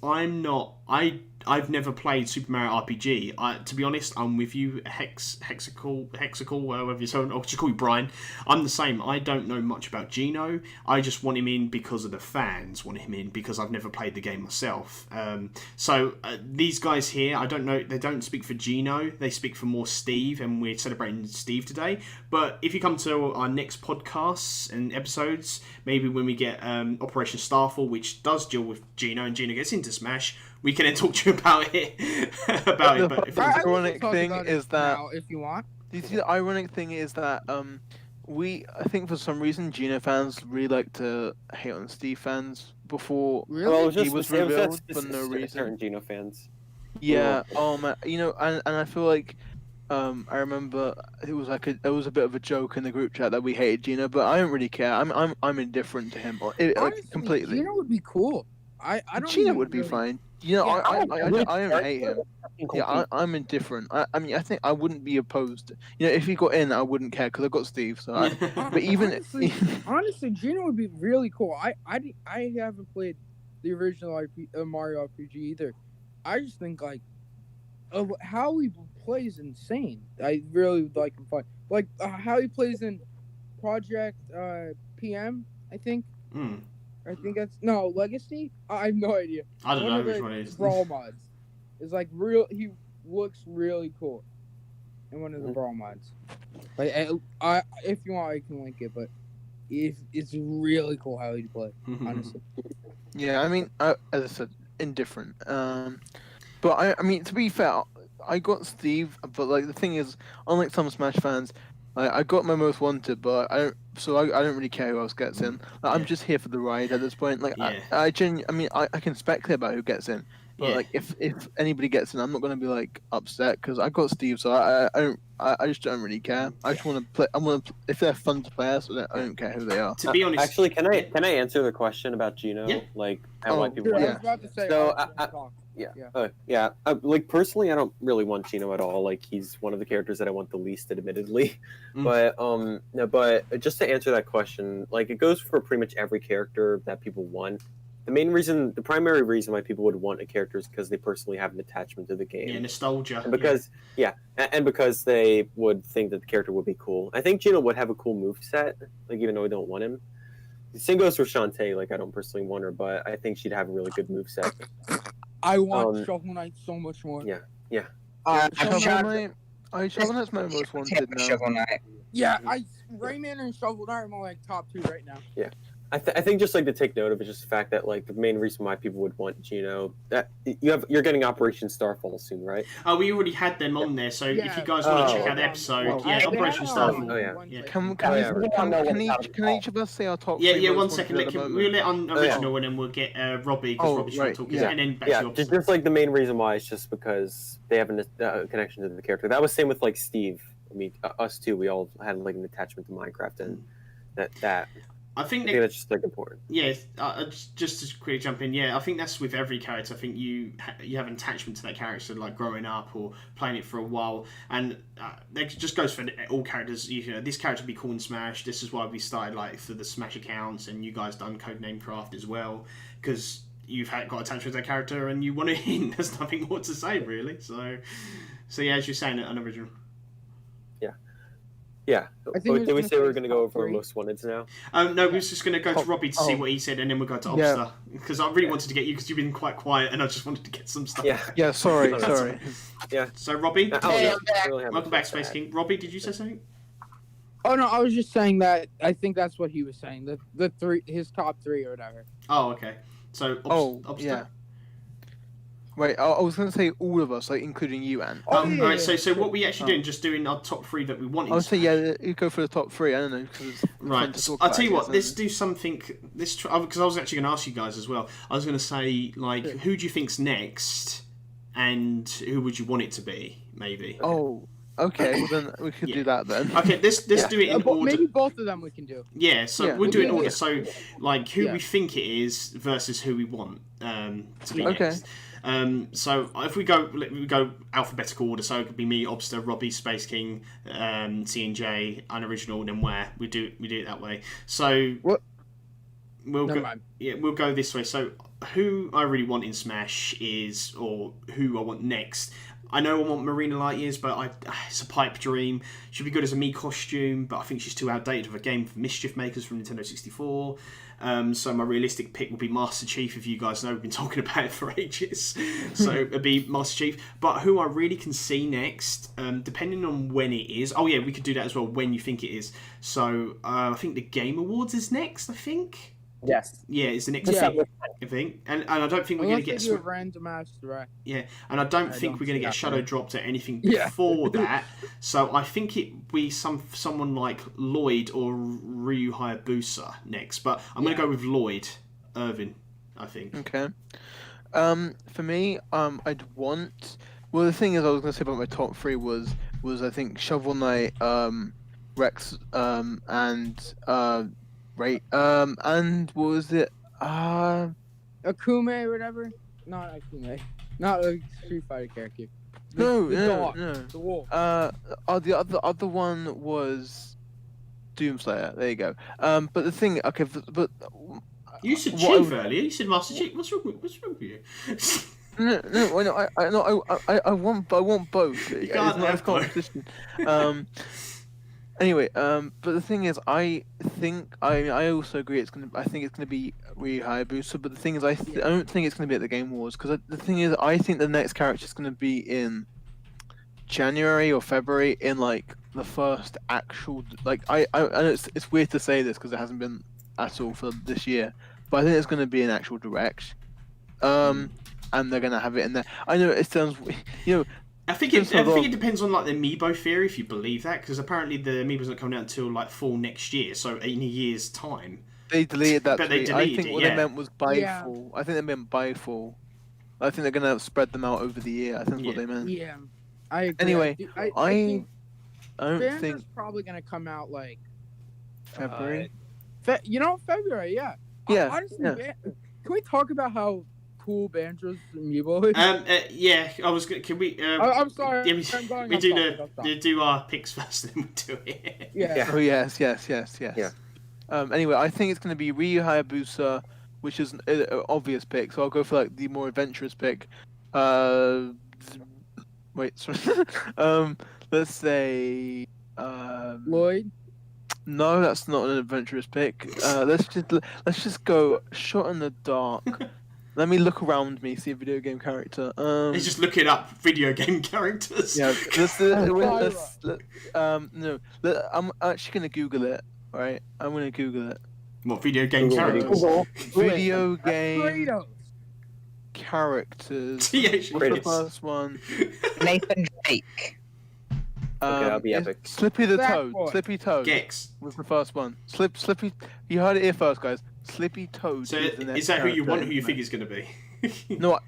I've never played Super Mario RPG. To be honest, I'm with you, Hexical, whatever you say. I'll just call you Brian. I'm the same. I don't know much about Gino. I just want him in because of the fans want him in, because I've never played the game myself. So these guys here, I don't know, they don't speak for Gino. They speak for more Steve, and we're celebrating Steve today. But if you come to our next podcasts and episodes, maybe when we get Operation Starfall, which does deal with Gino, and Gino gets into Smash, we can then talk to you about it. The ironic thing is that if you want, you see, the ironic thing is that I think for some reason Gino fans really like to hate on Steve fans before he was revealed for no reason. Certain Gino fans. Yeah. And I feel like I remember it was a bit of a joke in the group chat that we hated Gino, but I don't really care. I'm indifferent to him. Honestly, Completely. Gino would be cool. I don't. Gino would be fine. I don't hate him. Yeah, I'm indifferent. I mean, I think I wouldn't be opposed. If he got in, I wouldn't care because I got Steve. So, but even honestly, Gino would be really cool. I haven't played the original Mario RPG either. I just think how he plays insane. I really would like him fun. Like how he plays in Project PM. I think. I think that's Legacy. I have no idea. I don't know which one it is. Brawl mods. It's like real. He looks really cool in one of the brawl mods. Like, if you want, I can link it. But it's really cool how he play. Honestly. Yeah, I mean, as I said, indifferent. But I mean, to be fair, I got Steve. But the thing is, unlike some Smash fans, I got my most wanted, but I don't really care who else gets in. I'm just here for the ride at this point. I can speculate about who gets in, but if anybody gets in, I'm not going to be upset because I got Steve, so I just don't really care. I just want to play. If they're fun to play, so I don't care who they are. To be honest, actually, can I answer the question about Gino? Yeah. And why people? I was about to say. Personally, I don't really want Gino at all. He's one of the characters that I want the least, admittedly. But just to answer that question, it goes for pretty much every character that people want. The primary reason why people would want a character is because they personally have an attachment to the game. Yeah, nostalgia. And because they would think that the character would be cool. I think Gino would have a cool moveset, even though I don't want him. The same goes for Shantae. I don't personally want her, but I think she'd have a really good moveset. I want Shovel Knight so much more. Yeah. Shovel Knight's my most wanted now. Shovel Knight. Yeah, Rayman and Shovel Knight are my top 2 right now. Yeah. I think just to take note of it, just the fact that the main reason why people would want Gino, that you're getting Operation Starfall soon, right? Oh, we already had them on there, so if you guys want to check out the episode, Operation Starfall. Can each of us say our top? Yeah. 1 second. We'll let on original, and then we'll get Robbie because Robbie's trying to talk, and then back to you. Just the main reason why is just because they have a connection to the character. That was same with Steve. I mean, us too. We all had an attachment to Minecraft, and that. I think that's just important. Yeah, just to quickly jump in. Yeah, I think that's with every character. I think you have an attachment to that character, growing up or playing it for a while, and that just goes for all characters. This character would be cool in Smash. This is why we started for the Smash accounts, and you guys done CodeNameCraft as well, because you've got attachment to that character and you want it in. There's nothing more to say really. So yeah, as you're saying, an original. Yeah. Did we say we were going to go over most wanteds now? No, we were just going to go to Robbie to see what he said, and then we'll go to Obster. Because I really wanted to get you, because you've been quite quiet, and I just wanted to get some stuff. Yeah, sorry. Yeah. So, Robbie, welcome back, Space King. Robbie, did you say something? Oh, no, I was just saying that I think that's what he was saying. His top 3 or whatever. Oh, okay. So, Obster? Yeah. Wait, I was going to say all of us, including you, Ant. Alright, so what we actually doing? Just doing our top 3 that we wanted. I would say, you go for the top 3. I don't know, because it's right. So I'll tell you what. Let's do something. Because I was actually going to ask you guys as well. I was going to say, who do you think's next, and who would you want it to be? Maybe. Oh, Okay, well then we could do that then. Okay, let's do it in order. Maybe both of them we can do. Yeah, so Yeah. we'll do it in Yeah. order. So, like, who Yeah. we think it is versus who we want to be Okay. next. So if we go alphabetical order, so it could be me, Obster, Robbie, Space King, C&J, Unoriginal, then Wah. We do it that way. So What? We'll Never go. mind. Yeah, we'll go this way. So who I really want in Smash or who I want next. I know I want Marina Lightyears, but it's a pipe dream. She'd be good as a Mii costume, but I think she's too outdated of a game for Mischief Makers from Nintendo 64. So my realistic pick would be Master Chief, if you guys know, we've been talking about it for ages. So it'd be Master Chief. But who I really can see next, depending on when it is. Oh yeah, we could do that as well, when you think it is. So I think the Game Awards is next, I think. Yes. Yeah, it's the next Yeah. thing, I think. And I don't think we're going to get... do a random match, right? Yeah, and I don't I think don't we're going see to get that Shadow coming. dropped at anything Yeah. before that. So I think it'd be someone like Lloyd or Ryu Hayabusa next. But I'm going to go with Lloyd Irvin, I think. Okay. For me, I'd want. Well, the thing is, I was going to say about my top three was I think Shovel Knight, Rex, and Ray, and what was it? Akume or whatever? Not Akume. Not a Street Fighter character. No, the no, dog, no. The wolf. The other one was Doomslayer. There you go. But the thing, okay, but You said what Chief I- earlier. You said Master Chief. What's wrong with you? I want both. You can't It's not have a competition. Anyway, but the thing is, I also agree. I think it's gonna be Ryu Hayabusa. But the thing is, I don't think it's gonna be at the Game Awards, because the thing is, I think the next character is gonna be in January or February, in like the first actual, like I know it's weird to say this because it hasn't been at all for this year, but I think it's gonna be an actual direct. And they're gonna have it in there. I know it sounds, I think it depends on like the Amiibo theory, if you believe that, because apparently the Amiibos not coming out until like fall next year, so in a year's time. They deleted that. But they tweet. I deleted think it, what yeah. they meant was by Yeah. fall. I think they meant by fall. I think they're gonna spread them out over the year. I think that's what Yeah. they meant. Yeah. I agree. Anyway, I I think don't Banner's think probably gonna come out like February. February. Yeah. Yeah, Honestly, yeah. can we talk about how cool Banjo's amiibo is? Yeah, I was. Can we? I'm sorry. Yeah, I'm going we off do topic, I'm sorry. do our picks first, then we do it. Yeah. Oh yes. Yeah. Anyway, I think it's gonna be Ryu Hayabusa, which is an obvious pick. So I'll go for like the more adventurous pick. Wait. Sorry. Let's say. Lloyd. No, that's not an adventurous pick. Let's just go shot in the dark. Let me look around me, see a video game character. He's just looking up video game characters. Yeah, I'm actually gonna Google it. All right, I'm gonna Google it. What video game characters? Video game Kratos. characters. Yeah, What's the Kratos. first one? Nathan Drake. that'll be it's epic. Slippy the That Toad. boy. Slippy Toad Gex. was the first one. Slippy. You heard it here first, guys. Slippy Toad. So is the next is that who you character want? in Who you the think is going to be? No,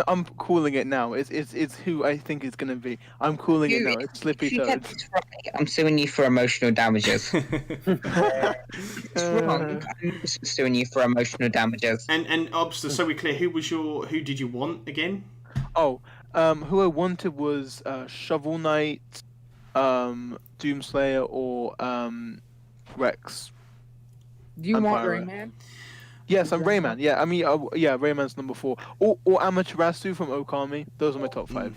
I'm calling it now. It's who I think it's gonna be. I'm calling it now. It's Slippy If you Toad. get this right, I'm suing you for emotional damages. It's wrong. I'm suing you for emotional damages. and Obster, so we're clear. Who did you want again? Oh, who I wanted was Shovel Knight, Doomslayer, or Rex. Do you want Empire. Rayman? Yes, I'm Rayman. Yeah, I mean, yeah, Rayman's number 4. Or Amaterasu from Okami. Those are my top 5.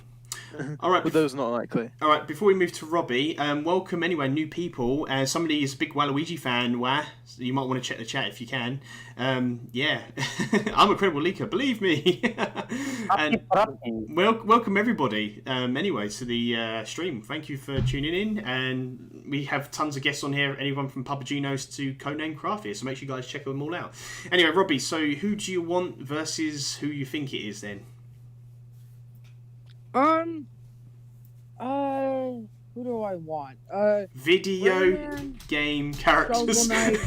All right. But those are not likely. All right, before we move to Robbie, welcome anyway, new people. Somebody is a big Waluigi fan, so you might want to check the chat if you can. Yeah, I'm a credible leaker, believe me. And welcome everybody, anyway, to the stream. Thank you for tuning in, and we have tons of guests on here, anyone from Papagenos to CodeNameCraft here, so make sure you guys check them all out. Anyway, Robbie, so who do you want versus who you think it is then? Who do I want? Video Rayman, game characters. Shovel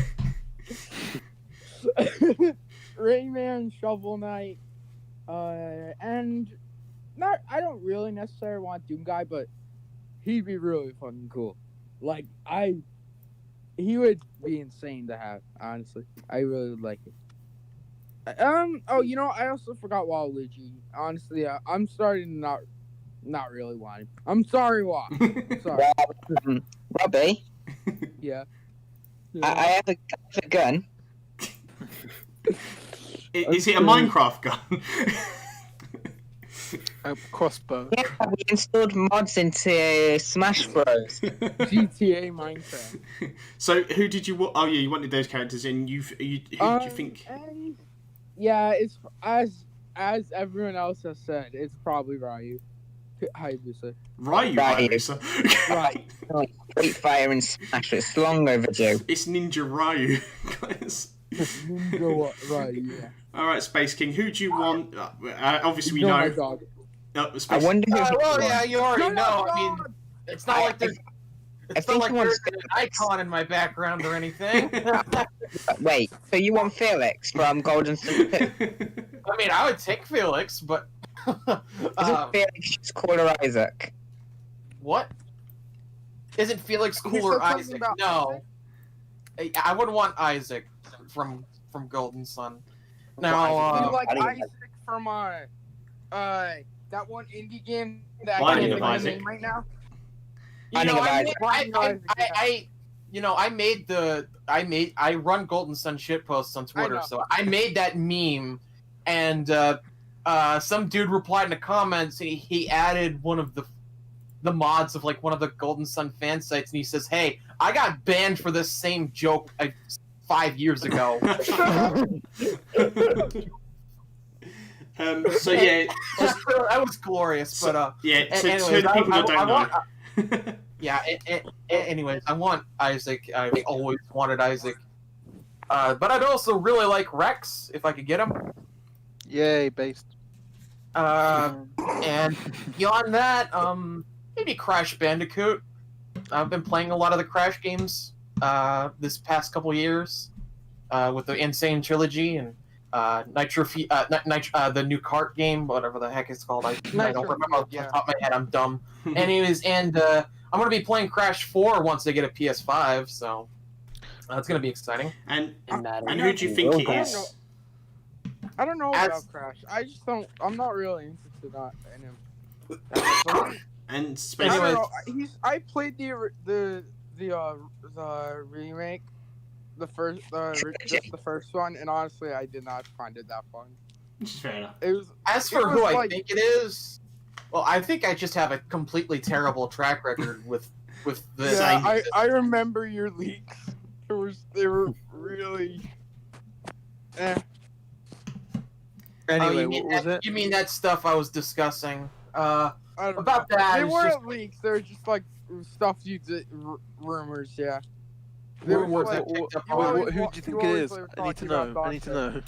Knight. Rayman, Shovel Knight, and not. I don't really necessarily want Doom Guy, but he'd be really fucking cool. Like he would be insane to have. Honestly, I really would like it. Oh, I also forgot Waluigi. Honestly, I'm starting to not really want him. I'm sorry, Wah. Sorry. Robbie. Yeah. I have a gun. Is it a Minecraft gun? A crossbow. Yeah, we installed mods into Smash Bros. GTA Minecraft. So who did you want? Oh yeah, you wanted those characters in. Who do you think? Yeah, it's as everyone else has said, it's probably Ryu. Hayabusa. Hayabusa. Right. Street Fighter and Smash. It's long overdue. It's Ninja Ryu, guys. Ninja Ryu. Yeah. All right, Space King. Who do you want? Obviously, we My know. dog. I wonder if well, yeah, you already know. I mean, it's not like there's. I It's not like think there's an icon in my background or anything. Wait, so you want Felix from Golden Sun 2? I mean, I would take Felix, but Isn't Felix just cooler Isaac? what? Isn't Felix He's cooler still talking Isaac? about No, I wouldn't want Isaac from Golden Sun. Now, You like Binding of Isaac from that one indie game that I Binding can't of think of the Isaac. name right now? you know, Isaac. I run Golden Sun shitposts on Twitter, know. so I made that meme, and some dude replied in the comments. He added one of the mods of like one of the Golden Sun fan sites, and he says, "Hey, I got banned for this same joke 5 years ago." So yeah, that was glorious. But yeah. So anyways, to the people that don't know. yeah. Anyways, I want Isaac. I've always wanted Isaac. But I'd also really like Rex if I could get him. Yay, based. And beyond that, maybe Crash Bandicoot. I've been playing a lot of the Crash games this past couple years with the Insane Trilogy and the new kart game, whatever the heck it's called. I don't remember off the top of my head. I'm dumb. Anyways, and I'm going to be playing Crash 4 once they get a PS5, so that's going to be exciting. And who do you think it is? I don't know about Crash. I just don't. I'm not really interested in him. And Space. I don't know. I played the remake, just the first one, and honestly, I did not find it that fun. Fair enough. As for who I think it is, well, I think I just have a completely terrible track record with the. Yeah, I remember your leaks. They were really. Anyway, you mean what was that, it? You mean that stuff I was discussing? About that, they it's weren't just- leaks. They were just like stuff you did, rumors. Yeah. Rumors that picked up on. Who do you think it is? I need to know. I need to know.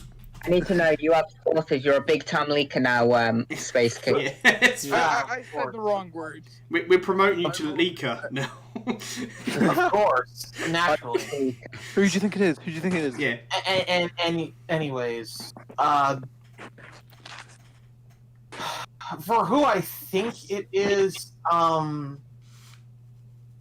I need to know, you have sources, you're a big time leaker now, Space King. Yeah, it's fair. I said the wrong words. We're promoting you to leaker now. Of course, naturally. Who do you think it is? Who do you think it is? Yeah. Anyways, for who I think it is, I'm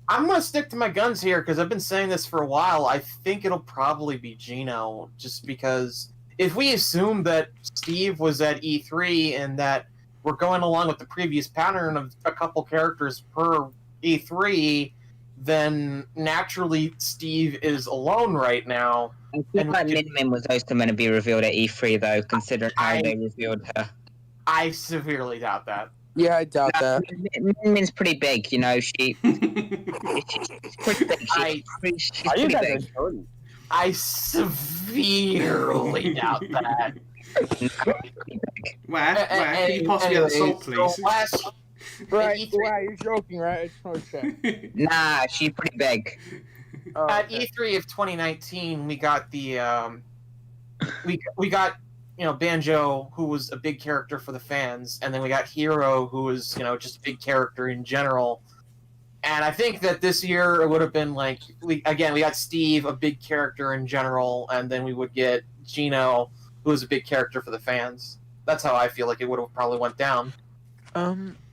gonna stick to my guns here because I've been saying this for a while. I think it'll probably be Gino, just because if we assume that Steve was at E3 and that we're going along with the previous pattern of a couple characters per E3, then naturally Steve is alone right now. I think like Min Min was also meant to be revealed at E3 though, considering how they revealed her. I severely doubt that. Yeah, I doubt that. Min Min's pretty big, she's pretty big. She's pretty big. I severely doubt that. Where? Can you possibly have the salt, please? Right, you're joking, right? I just want to check. Nah, she's pretty big. At E3 of 2019, we got the we got Banjo, who was a big character for the fans, and then we got Hero, who was just a big character in general. And I think that this year it would have been like we got Steve, a big character in general, and then we would get Gino, who was a big character for the fans. That's how I feel like it would have probably went down.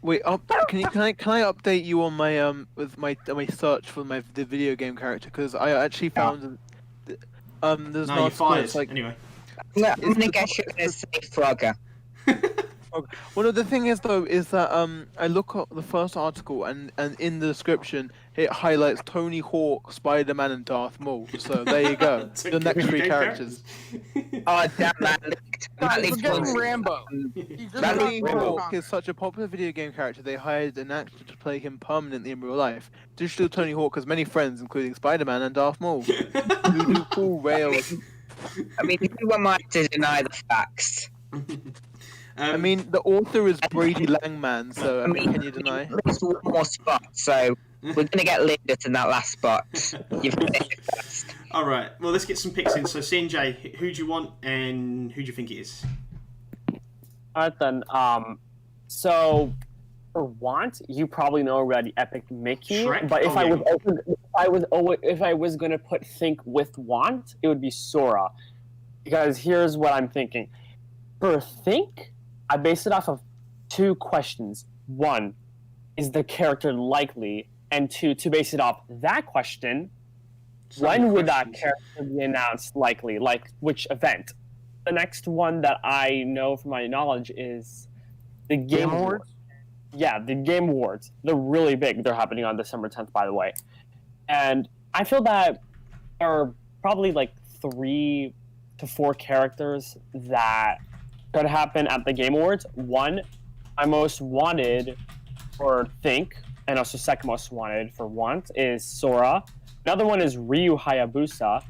Wait. Can I update you on my with my search for the video game character? Because I actually found there's No, an you're article fired. that's like Anyway. I'm gonna guess you're gonna say Frogger. Well, no, the thing is though is that I look at the first article and in the description it highlights Tony Hawk, Spider-Man, and Darth Maul. So there you go. The next three characters. Oh damn that! We're getting Rambo. He just got Tony Rambo. Hawk is such a popular video game character. They hired an actor to play him permanently in real life. Digital Tony Hawk has many friends, including Spider-Man and Darth Maul. Who do cool rails. I mean, who am I to deny the facts? I mean, the author is Brady Langman, so I mean, can you deny? There's one more spot, so we're gonna get Linda in that last spot. You've finished it first. All right. Well, let's get some picks in. So, CNJ, who do you want, and who do you think it is? All right then. So for Want, you probably know already Epic Mickey. Shrek? But Oh, yeah. if I was gonna put Think with Want, it would be Sora, because here's what I'm thinking. For Think, I based it off of two questions. One, is the character likely? And two, to base it off that question, when would that character be announced likely? Like, which event? The next one that I know from my knowledge is the Game Awards. Yeah, the Game Awards. They're really big. They're happening on December 10th, by the way. And I feel that there are probably like 3 to 4 characters that could happen at the Game Awards. One, my most wanted for Think, and also second most wanted for Want, is Sora. Another one is Ryu Hayabusa.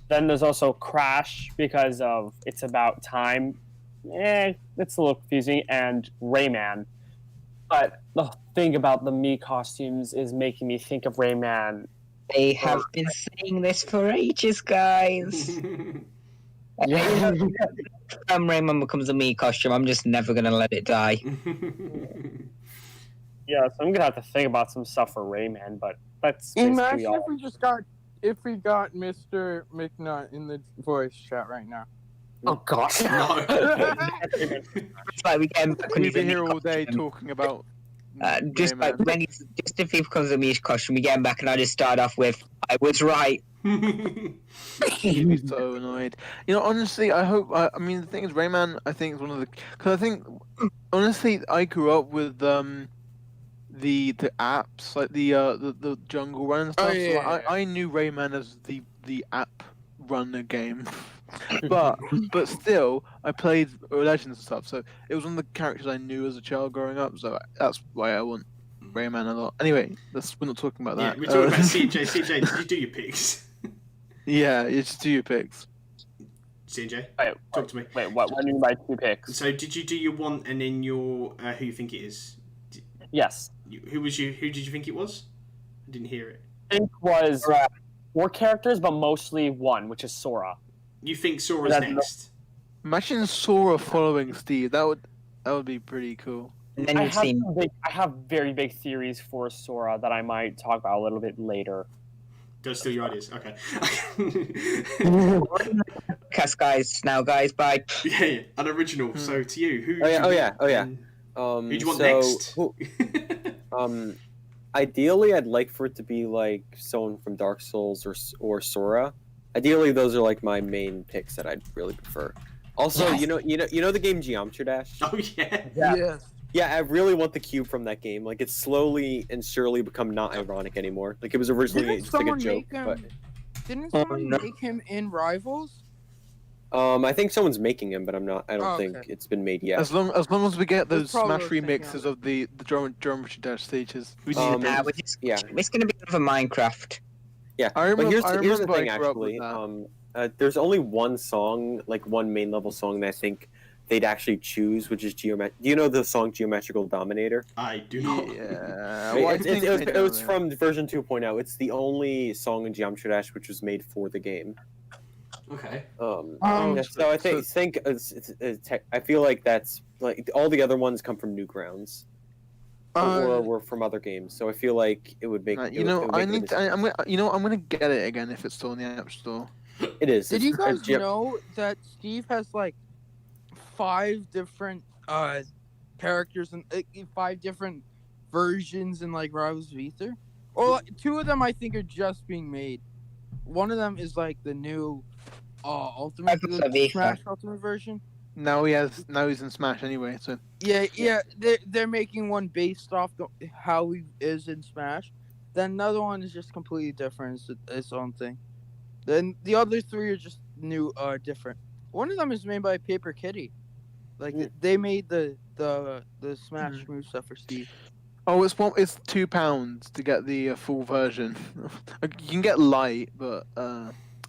Then there's also Crash, because of It's About Time. It's a little confusing. And Rayman. But the thing about the Mii costumes is making me think of Rayman. They have been saying this for ages, guys. Rayman becomes a Mii costume. I'm just never gonna let it die. Yeah, so I'm gonna have to think about some stuff for Rayman, but that's Imagine basically all. if we got Mr. McNutt in the voice chat right now. Oh gosh. No. It's like we get him back when We've he's a been here Mii all day costume. talking about. Just like Rayman. when just if he becomes a Mii costume, we get him back, and I just start off with, "I was right." You'd be so annoyed. You know, honestly, I hope. I mean, the thing is, Rayman, I think, is one of the. Because I think, honestly, I grew up with the apps, like the Jungle Run and stuff. Oh, yeah, so yeah. I knew Rayman as the app runner game. but still, I played Legends and stuff, so it was one of the characters I knew as a child growing up. So that's why I want Rayman a lot. Anyway, we're not talking about Yeah, that. we're talking about CJ. CJ, did you do your picks? Yeah, you just do your picks. CJ, Wait, talk to me. Wait, what do you mean by 2 picks? So, did you do your Want and then your who you think it is? Yes. Who did you think it was? I didn't hear it. Think was 4 characters, but mostly 1, which is Sora. You think Sora's That's next? Imagine Sora following Steve. That would be pretty cool. And then I you've seen have very big theories for Sora that I might talk about a little bit later. Don't steal your ideas. Okay. podcast, guys. Now, guys, bye. Yeah, unoriginal. So to you, who? Oh yeah. Who do you want so, next? Ideally, I'd like for it to be like someone from Dark Souls or Sora. Ideally, those are like my main picks that I'd really prefer. Also, Yes. you know the game Geometry Dash. Oh yeah. Yes. Yeah, I really want the cube from that game. Like, it's slowly and surely become not ironic anymore. Like, it was originally just like a joke. Didn't someone make him in Rivals? I think someone's making him, but I don't think okay. it's been made yet. As long as we get those That's probably Smash what I was thinking remixes of the Geometry Dash stages, we need yeah. It's going to be another Minecraft. Yeah, I remember- but here's I the remember thing, I grew up with actually. There's only one song, like one main level song that I think they'd actually choose, which is Do you know the song Geometrical Dominator? I do not. Yeah, Right, well, I it think they do, was yeah. from version 2.0. It's the only song in Geometry Dash which was made for the game. Okay. Yeah, so I think I feel like that's like all the other ones come from Newgrounds. Or were from other games, so I feel like it would make. Right, it would make I'm gonna get it again if it's still in the App Store. It is. Did you guys Geo- know that Steve has like 5 different characters and 5 different versions in like Rivals of Ether. Or like, 2 of them I think are just being made. One of them is like the new Ultimate Rivals of Ether. Smash Ultimate version. Now he's in Smash anyway. So Yeah. They're making one based off how he is in Smash. Then another one is just completely different. It's its own thing. Then the other 3 are just new, different. One of them is made by Paper Kitty. Like they made the Smash move stuff for Steve. oh, it's £2 to get the full version. You can get light, but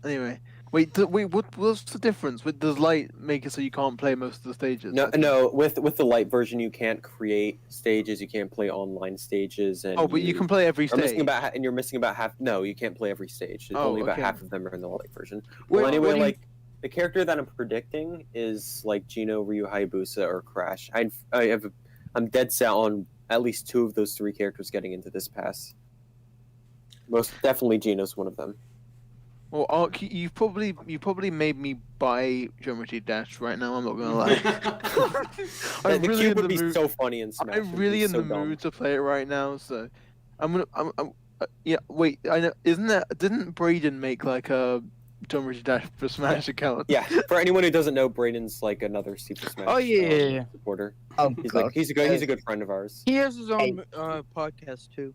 anyway. Wait, what's the difference? Does light make it so you can't play most of the stages? No. With the light version, you can't create stages. You can't play online stages. And but you can play every stage. You're missing about half. No, you can't play every stage. Only about half of them are in the light version. Wait, Well, anyway, the character that I'm predicting is like Gino, Ryu Hayabusa, or Crash. I'm dead set on at least 2 of those 3 characters getting into this pass. Most definitely, Gino's one of them. Well, Ark, you probably made me buy Geometry Dash right now. I'm not gonna lie. The cube would be so funny in Smash. I'm really in the mood to play it right now, so I'm yeah. Wait, I know. Didn't Braden make like a Geometry Dash for Smash account? Yeah. For anyone who doesn't know, Braden's like another Super Smash. Oh yeah. Supporter. Oh, He's a good friend of ours. He has his own podcast too.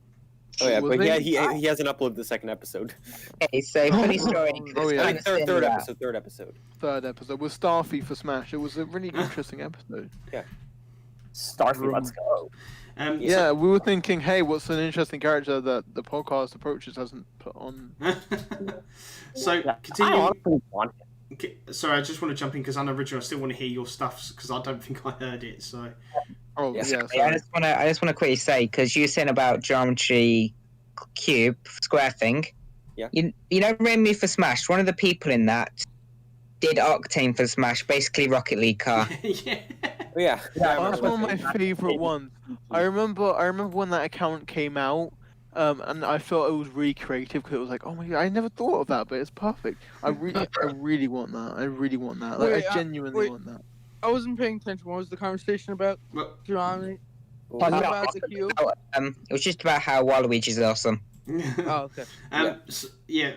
Oh yeah, Was but yeah, it? he hasn't uploaded the 2nd episode. Okay, so funny story. Oh, yeah. Like third episode. Third episode with Starfy for Smash. It was a really interesting episode. Starfy, let's go. Yeah, we were thinking, hey, what's an interesting character that the podcast approaches hasn't put on? So I continuing. honestly want him. Sorry, I just want to jump in because unoriginal. I still want to hear your stuff because I don't think I heard it. So. Oh Yeah. yeah, I just want to quickly say, because you were saying about Geometry Cube Square thing. Yeah. You know, Remy for Smash. One of the people in that did Octane for Smash, basically Rocket League car. Yeah. Yeah. That's one of my favorite ones. I remember when that account came out, and I thought it was really creative because it was like, oh my god, I never thought of that, but it's perfect. I really want that. I really want that. Like, Wait, I genuinely want that. I wasn't paying attention. What was the conversation about? Well, Geometry? Oh, no, About the cube? it was just about how Waluigi's awesome. Oh, okay.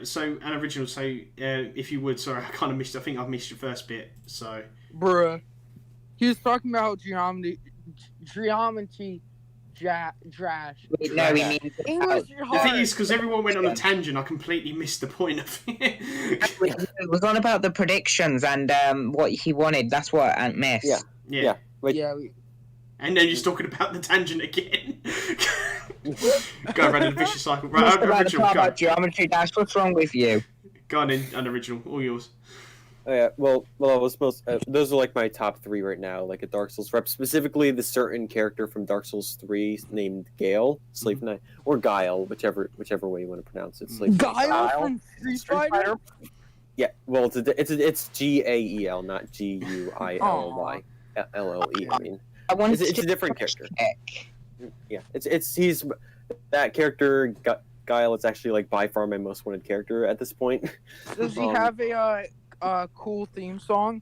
So unoriginal. So if you would, sorry, I kind of missed. I think I've missed your first bit. So. Bruh. He was talking about geometry trash. No, we mean English The thing hard. is, because everyone went on a tangent, I completely missed the point of it. it was on about the predictions and what he wanted. That's what Ant missed. Yeah. Yeah. Wait. Yeah, And then you're just talking about the tangent again. Go around in a vicious cycle. Right, What's about the unoriginal, part go. about Geometry Dash? What's wrong with you? Go on in, unoriginal. All yours. Oh, yeah. Well, I was supposed. Those are like my top 3 right now. Like a Dark Souls rep, specifically the certain character from Dark Souls 3 named Gale, Slave Knight, or Guile, whichever way you want to pronounce it. Slave Knight. Guile from Street Fighter? Yeah. Well, it's Gael, not Guilly. LLE. I mean, I wanted it's to a different character. check. Yeah. He's that character. Guile is actually like by far my most wanted character at this point. Does he have a cool theme song?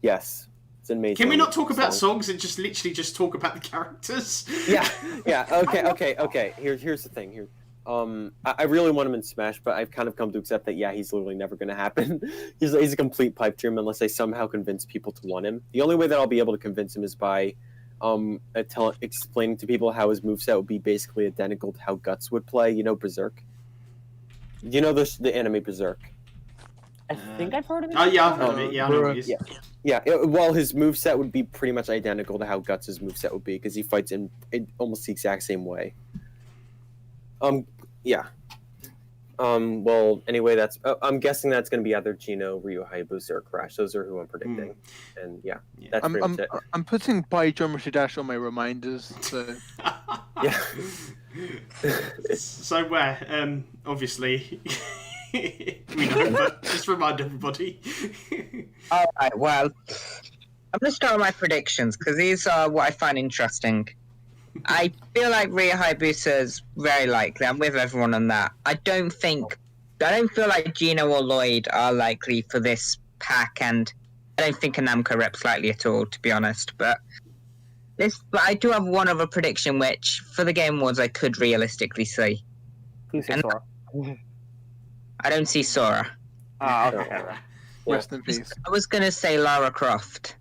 Yes, it's amazing. Can we not talk about songs and just literally just talk about the characters? Yeah. Okay. Here's the thing. I really want him in Smash, but I've kind of come to accept that he's literally never going to happen. He's a complete pipe dream unless I somehow convince people to want him. The only way that I'll be able to convince him is by explaining to people how his moveset would be basically identical to how Guts would play. You know, Berserk. You know the anime Berserk. I think I've heard of it. Oh yeah, I've heard of it. Yeah, I know what it is. Yeah. Well, his moveset would be pretty much identical to how Guts' moveset would be because he fights in almost the exact same way. Yeah. Well, anyway, that's. I'm guessing that's going to be either Gino, Ryu Hayabusa, or Crash. Those are who I'm predicting. And that's pretty much it. I'm putting by Geometry Dash on my reminders. So. Yeah. So obviously. We know, but just remind everybody. Alright, well, I'm going to start with my predictions, because these are what I find interesting. I feel like Ryu Hayabusa is very likely. I'm with everyone on that. I don't feel like Gino or Lloyd are likely for this pack, and I don't think a Namco rep's likely at all, to be honest. But But I do have one other prediction, which for the Game Awards I could realistically see. Who's Sora? I don't see Sora. Okay. Rest in peace. I was gonna say Lara Croft.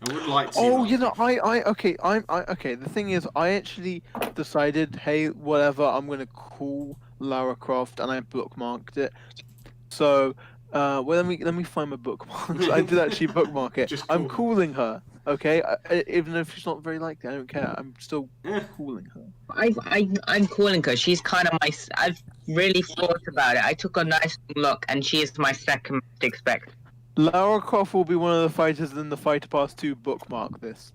I would like to. Oh, you know, okay. The thing is, I actually decided, hey, whatever, I'm gonna call Lara Croft, and I bookmarked it. So, well, let me find my bookmarks. I did actually bookmark it. Just I'm cool. calling her. Okay, even if she's not very likely, I don't care. I'm still calling her. I'm calling her. She's kind of my. I've really thought about it. I took a nice look, and she is my second most expected. Lara Croft will be one of the fighters in the Fighter Pass 2 bookmark this.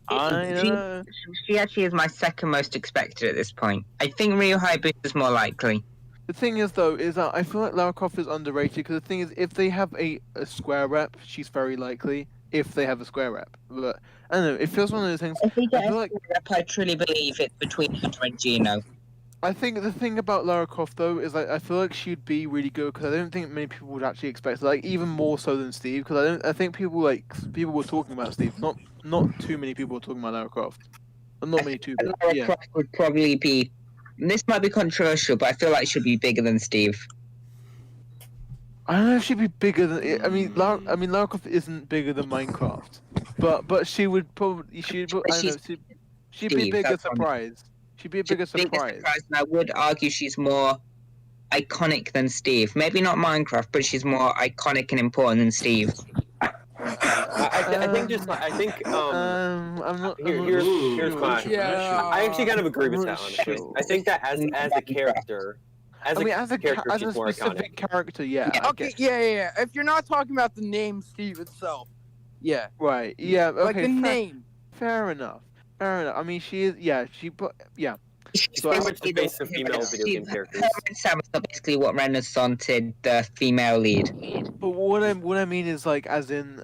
I know. She actually is my second most expected at this point. I think Ryu Hayabusa is more likely. The thing is, though, is that I feel like Lara Croft is underrated because the thing is, if they have a Square rep, she's very likely. If they have a Square rep, but I don't know. It feels one of those things. If we get I feel a like Square rep, I truly believe it's between her and Gino. I think the thing about Lara Croft though is like I feel like she'd be really good because I don't think many people would actually expect her, like even more so than Steve because I think people were talking about Steve, not too many people were talking about Lara Croft, not many too. Lara Croft would probably be. This might be controversial, but I feel like she'd be bigger than Steve. I don't know if she'd be bigger than. I mean, Lara Croft isn't bigger than Minecraft, but she would probably she'd be a bigger surprise. She'd be a bigger surprise. And I would argue she's more iconic than Steve. Maybe not Minecraft, but she's more iconic and important than Steve. I think I'm not. Here's my. Yeah. I actually kind of agree with I'm that. not Honestly, sure. I think that as a character, As a she's more specific iconic. character, yeah. I Okay, guess. yeah. If you're not talking about the name Steve itself, yeah. Right. Yeah. Okay. Like the name. Fair enough. I mean, she is. Yeah. She's So Pretty much the face of female video game characters. Her and Samus are basically what renaissanced the female lead. But what I mean is like as in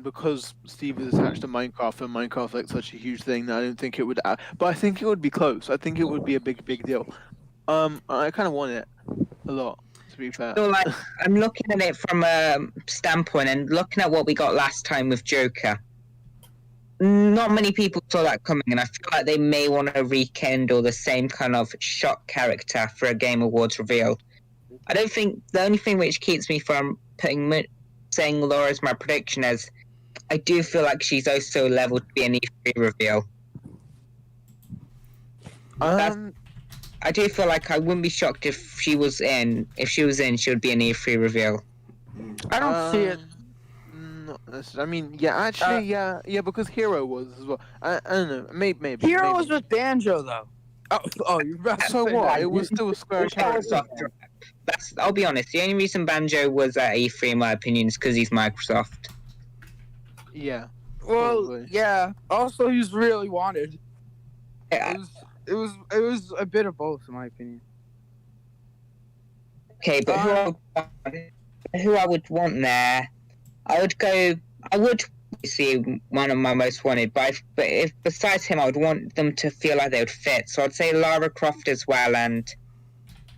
because Steve is attached to Minecraft and Minecraft like such a huge thing that I don't think it would. But I think it would be close. I think it would be a big deal. I kind of want it a lot. To be fair. So like, I'm looking at it from a standpoint and looking at what we got last time with Joker. Not many people saw that coming, and I feel like they may want to rekindle the same kind of shock character for a Game Awards reveal. I don't think the only thing which keeps me from saying Laura's my prediction is I do feel like she's also level to be an E3 reveal. I do feel like I wouldn't be shocked if she was in. If she was in, she would be an E3 reveal. I don't see it. Not necessarily. I mean, yeah, actually, yeah, because Hero was as well. I don't know, maybe. Hero was with Banjo though. Oh, you're about to So say what? that. It was still a Square character. I'll be honest. The only reason Banjo was at E3, in my opinion, is because he's Microsoft. Yeah. Well, Probably. yeah. Also, he's really wanted. Yeah. It was a bit of both, in my opinion. Okay, but who I would want there? I would see one of my most wanted, but if besides him, I would want them to feel like they would fit. So I'd say Lara Croft as well, and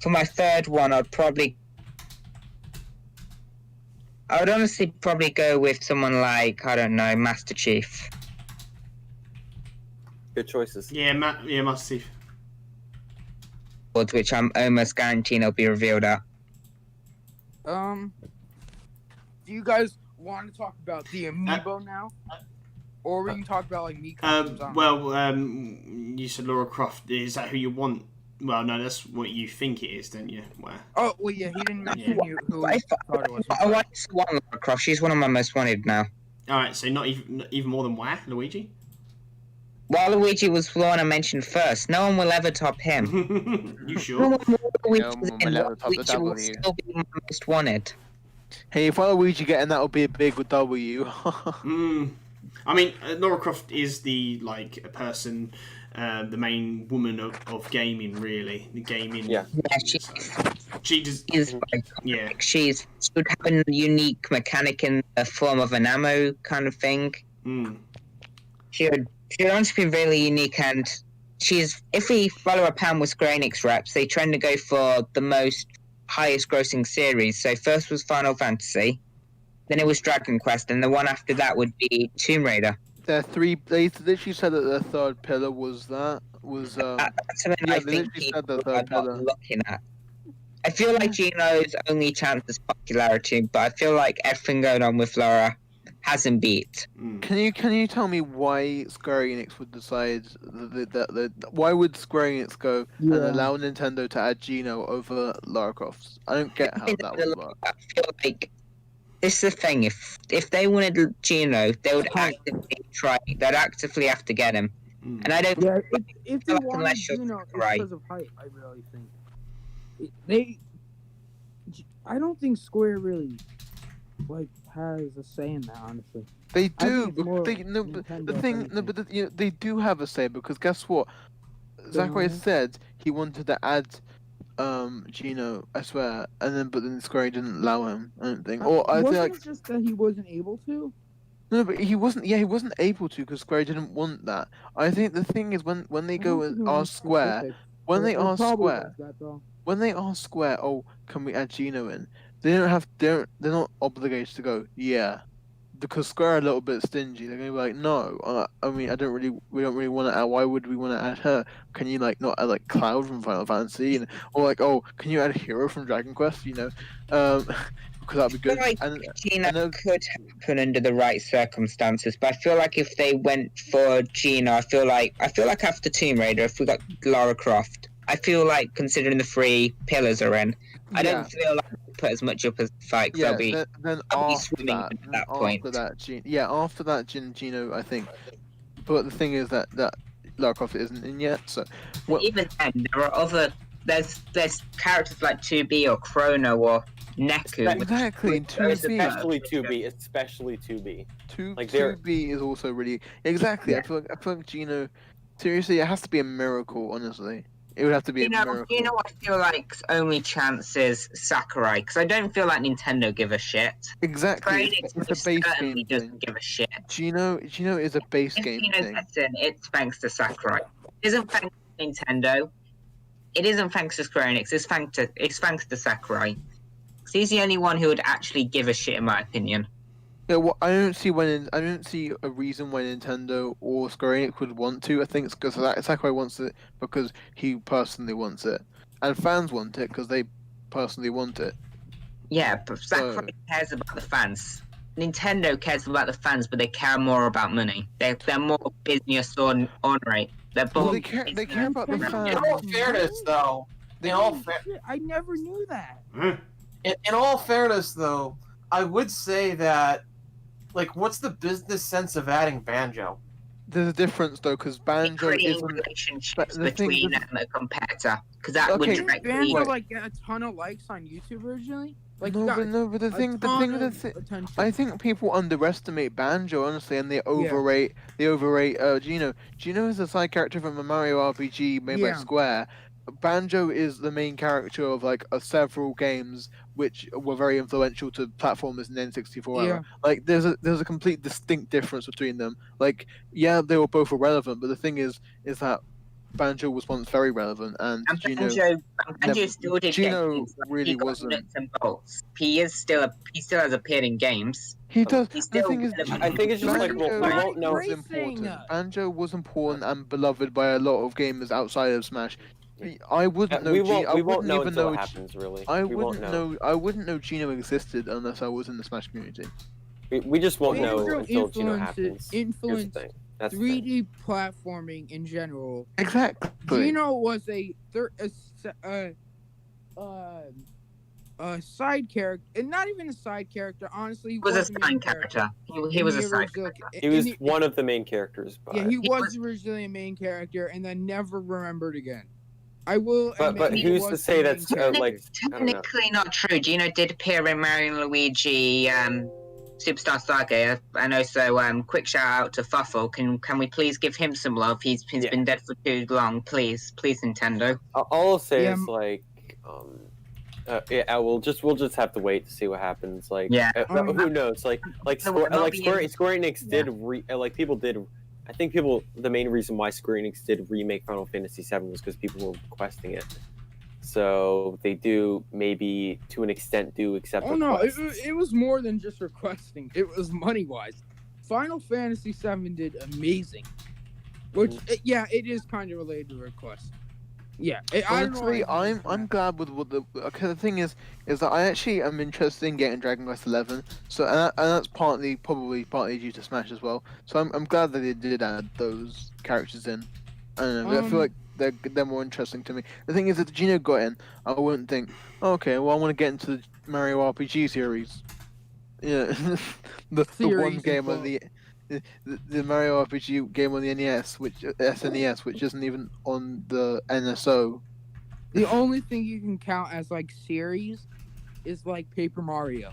for my third one, I would honestly probably go with someone like, I don't know, Master Chief. Good choices. Yeah, Master Chief. Which I'm almost guaranteeing will be revealed at. Do you guys want to talk about the amiibo now, or we can talk about like me? You said Lara Croft. Is that who you want? Well, no, that's what you think it is, don't you? Where? Oh, well, yeah, he didn't mention who I thought it was. want one Lara Croft. She's one of my most wanted now. All right, so not even more than Luigi. Waluigi was the one I mentioned first. No one will ever top him. You sure? No one will Waluigi will still be my most wanted. Hey, if Waluigi getting that will be a big W. I mean, Lara Croft is the a person, the main woman of gaming, really. The gaming. Yeah. She does. Yeah. She would have a unique mechanic in the form of an ammo kind of thing. She would honestly be really unique, and if we follow a pan with Square Enix reps, they tend to go for the highest grossing series. So first was Final Fantasy, then it was Dragon Quest, and the one after that would be Tomb Raider. Their three. They literally said that their third pillar was That's something Yeah, I they think literally said people that are third not pillar. looking at. I feel like Gino's only chance is popularity, but I feel like everything going on with Laura hasn't beat. Can you tell me why Square Enix would decide that why would Square Enix go and allow Nintendo to add Gino over Lara Croft? I don't get how that would work. I feel like this is the thing. If they wanted Gino, they would actively try. They'd actively have to get him. And I don't. Yeah, if they like wanted unless you're Gino, it's right. because of hype. I really think I don't think Square really has a say in that. Honestly, They do. it's more They do have a say because guess what? Zachary said he wanted to add Gino, I swear, but then Square didn't allow him. I don't think. Or I wasn't feel like it just that he wasn't able to? no, but he wasn't. Yeah, he wasn't able to because Square didn't want that. I think the thing is when they go and ask Square, when they ask Square, oh, can we add Gino in? They're not obligated to go, yeah, because Square are a little bit stingy. They're gonna be like, no, I mean, we don't really want to add. Why would we want to add her? Can you not add Cloud from Final Fantasy, or oh, can you add a hero from Dragon Quest? Because that'd be good. I feel like Gino could happen under the right circumstances, but I feel like if they went for Gino, I feel like after Tomb Raider, if we got Lara Croft, I feel like considering the three pillars are in, I don't feel like they put as much up as the fight. Yeah, they'll be after swimming at that point. After that, Gino, I think. But the thing is that Lara Croft isn't in yet, so. Even then, there are other. There's characters like 2B or Chrono or Neku. Exactly, 2B. Especially 2B. 2B is also really exactly. Yeah. I feel like Gino. Seriously, it has to be a miracle. Honestly, it would have to be a miracle. You know what I feel like's only chance is Sakurai, because I don't feel like Nintendo give a shit. Exactly, it's a base game thing. Doesn't give a shit. Gino is a base game thing. It's thanks to Sakurai. It isn't thanks to Nintendo. It isn't thanks to Square Enix. It's thanks to Sakurai. Because he's the only one who would actually give a shit, in my opinion. Yeah, well, I don't see a reason why Nintendo or Square Enix would want to. I think it's because Sakurai wants it because he personally wants it, and fans want it because they personally want it. Yeah, but Sakurai cares about the fans. Nintendo cares about the fans, but they care more about money. They're more business on rate. They're both. Well, they care about the fans. In all fairness, though, I never knew that. In all fairness, though, I would say that. What's the business sense of adding Banjo? There's a difference though, because Banjo isn't relationships between a competitor. Because that would Didn't Banjo get a ton of likes on YouTube originally? But the thing, I think people underestimate Banjo honestly, and they overrate Gino. Gino is a side character from a Mario RPG made by Square. Banjo is the main character of several games which were very influential to platformers in the N64 era. There's a complete distinct difference between them. They were both irrelevant, but the thing is that Banjo was once very relevant, and Banjo still did Gino really wasn't. Nuts and bolts. He still has appeared in games. He does. The thing is, I think it's just we won't know. Was important. Banjo was important and beloved by a lot of gamers outside of Smash. I wouldn't know. We won't know until it happens. Really, I wouldn't know Gino existed unless I was in the Smash community. We just won't know until Gino happens. Influence 3D platforming in general. Exactly. Gino was a side character, and not even a side character. Honestly, he was a side character. He was a side character. He was one of the main characters. But... Yeah, he was originally a main character, and then never remembered again. I will. But who's to say that's technically not true? Gino did appear in Mario and Luigi Superstar Saga, and also quick shout out to Fuffle. Can we please give him some love? He's been dead for too long. Please Nintendo. All I'll say is we'll just have to wait to see what happens. Who knows? Square Enix did people did. I think the main reason why Square Enix did remake Final Fantasy VII was because people were requesting it. So they do maybe to an extent do accept. Oh no, it was more than just requesting. It was money wise. Final Fantasy VII did amazing. Which, it is kind of related to request. Yeah, I don't know. Honestly, I'm glad with what the thing is that I actually am interested in getting Dragon Quest 11. So and that's partly due to Smash as well. So I'm glad that they did add those characters in. I don't know. I feel like they're more interesting to me. The thing is, if Gino got in, I wouldn't think, okay, well I want to get into the Mario RPG series. Yeah, the one game on the Mario RPG game on the NES, SNES, which isn't even on the NSO. The only thing you can count as like series is like Paper Mario.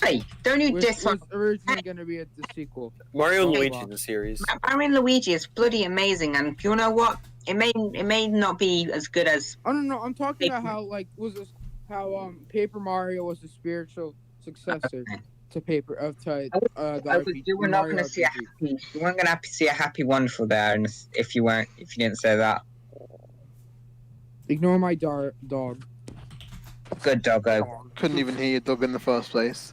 Hey, don't you diss on... was originally going to be the sequel. Mario and Luigi the series. Mario and Luigi is bloody amazing, and you know what? It may not be as good as... Oh no, I'm talking about how Paper Mario was a spiritual successor to you were not going to see a happy. You weren't going to see a happy wonderful there, if you didn't say that. Ignore my dog. Good doggo. Couldn't even hear your dog in the first place.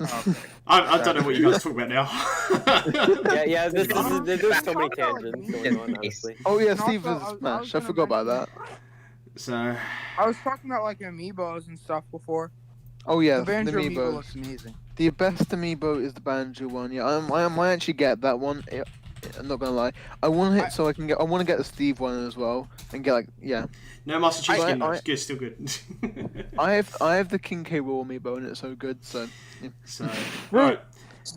I don't know what you guys are talking about now. There's so many tangents going on, honestly. Oh yeah, And Steve also, is I Smash. was I gonna forgot about mention- that. So I was talking about like amiibos and stuff before. Oh yeah, The Banjo amiibo amiibos. looks amazing. The best amiibo is the Banjo one. Yeah, I might actually get that one. I'm not gonna lie. I want it so I can get. I want to get the Steve one as well and get no Master Chief skin. I- It's good, still good. I have the King K. Rool amiibo and it's so good. So. Yeah. So right.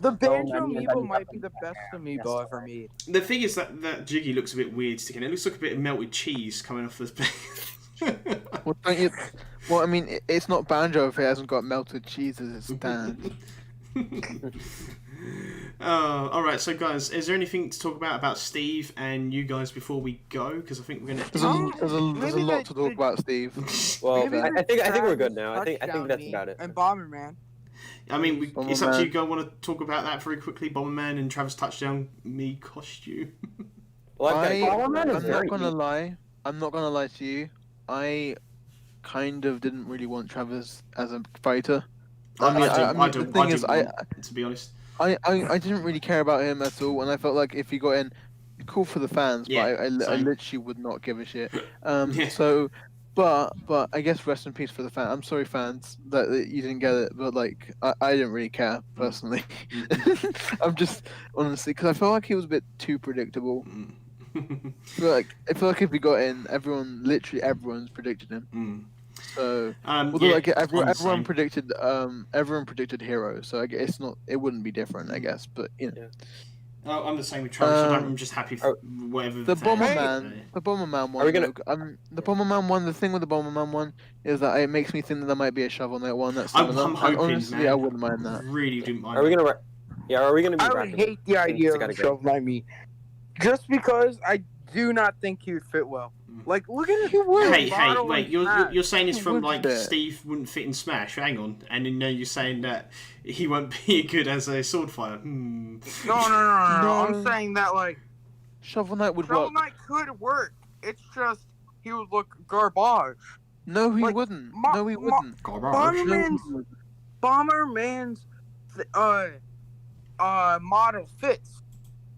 The Banjo man, amiibo might be the best amiibo ever made. The thing is that Jiggy looks a bit weird sticking. It looks like a bit of melted cheese coming off this. Well, don't you? Well, I mean, it's not Banjo if it hasn't got melted cheese as its stand. Alright, so guys, is there anything to talk about Steve and you guys before we go? Because I think we're going to... There's a lot to talk about, Steve. Well, Maybe I think we're good Travis now. I think touchdown that's me about it. And Bomberman. I mean, Bomberman. it's up to you guys. Want to talk about that very quickly? Bomberman and Travis touchdown me costume. Well, I'm Bomberman is not very gonna neat. lie. I'm not gonna lie to you. I kind of didn't really want Travis as a fighter. To be honest. I didn't really care about him at all, and I felt like if he got in, cool for the fans, Yeah, but I same. literally would not give a shit. Yeah. So, but I guess rest in peace for the fan. I'm sorry, fans, that you didn't get it, but like I didn't really care personally. I'm just honestly because I felt like he was a bit too predictable. I feel like if he got in, everyone's predicted him. So, everyone predicted Hero, so I guess it wouldn't be different, I guess. But you know, I'm the same with Travis. I'm just happy for whatever. the Bomberman one. Are we gonna- The Bomberman one. The thing with the Bomberman one is that it makes me think that there might be a Shovel Knight one. That's I'm similar. And hoping, honestly, man. I wouldn't mind that. Really didn't mind. Are we gonna? Are we gonna be? I would wrapping hate up? the idea It's of gotta a go. Shovel Knight me. Just because I do not think he would fit well. Like, look at his Wait! You're saying this from like fit. Steve wouldn't fit in Smash. Hang on, and then you're saying that he won't be good as a sword fighter. No. No. I'm saying that like Shovel Knight would Shovel work. Knight could work. It's just he would look garbage. No, he like, wouldn't. Ma- No, he wouldn't. Bomberman's model fits.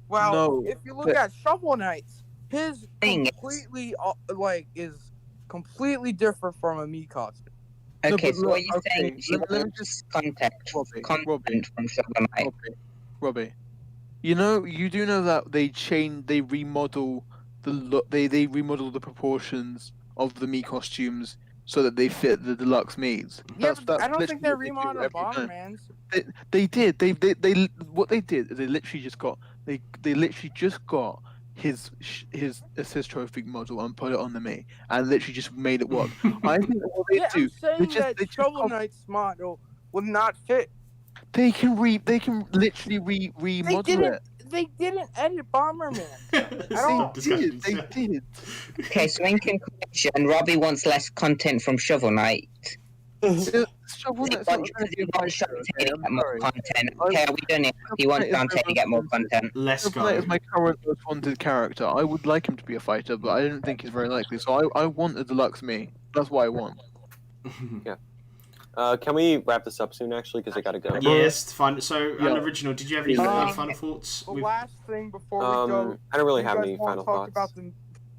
Well, No, if you look but- at Shovel Knight's, his Thing is- completely is completely different from a me costume. Okay, but so what look, you're saying okay, is you let me want just- content Robbie. from Shovel Knight. Robbie, you do know that they remodel the look, they remodel the proportions of the me costumes so that they fit the deluxe me's. Yeah, That's but I don't think they literally what remodeled do every time. Bomberman's. They did. What they did is they literally just got his assist trophy model and put it on the me and literally just made it work. I think what they Yeah, do, I'm saying they just- that they just Shovel cop- Knight's model would not fit. they can literally remodel it. They didn't edit Bomberman. Stop discussion. They did. Okay, so in conclusion, Robbie wants less content from Shovel Knight. Shovel He Knight's not wants trying to be a Dante fighter, to okay? get I'm more sorry. content. Okay, are we done it? He wants Dante to get more content. Let's Shovel Knight go. is my current most wanted character. I would like him to be a fighter, but I don't think he's very likely. So I want a deluxe me. That's what I want. Can we wrap this up soon, actually? Because I gotta go. Yes, fine. So, Unoriginal, did you have any final thoughts? The last thing before we go, I don't really you have guys any wanna final talk thoughts. about the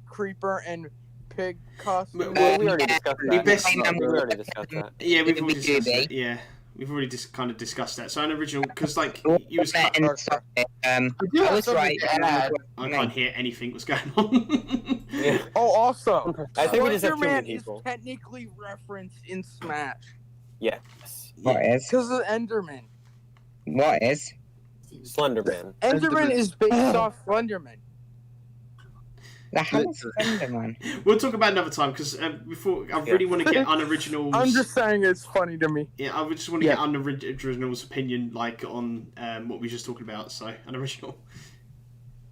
creeper and pig costume. Well, we already discussed that. best- We already discussed that. Yeah, we've already We discussed do, that. Yeah, we've already kind of discussed that. So, Unoriginal, because like you was, I was right. I can't hear anything. What's going on? Yeah. Oh, also, I think we just have too Slenderman many is people. technically referenced in Smash Yes. What is? because of Enderman. What is? Slenderman. Enderman is based off Slenderman. The hell is Slenderman? We'll talk about it another time because before I really want to get Unoriginal's. I'm just saying it's funny to me. Yeah, I would just want to get Unoriginal's opinion, like on what we were just talking about. So, Unoriginal.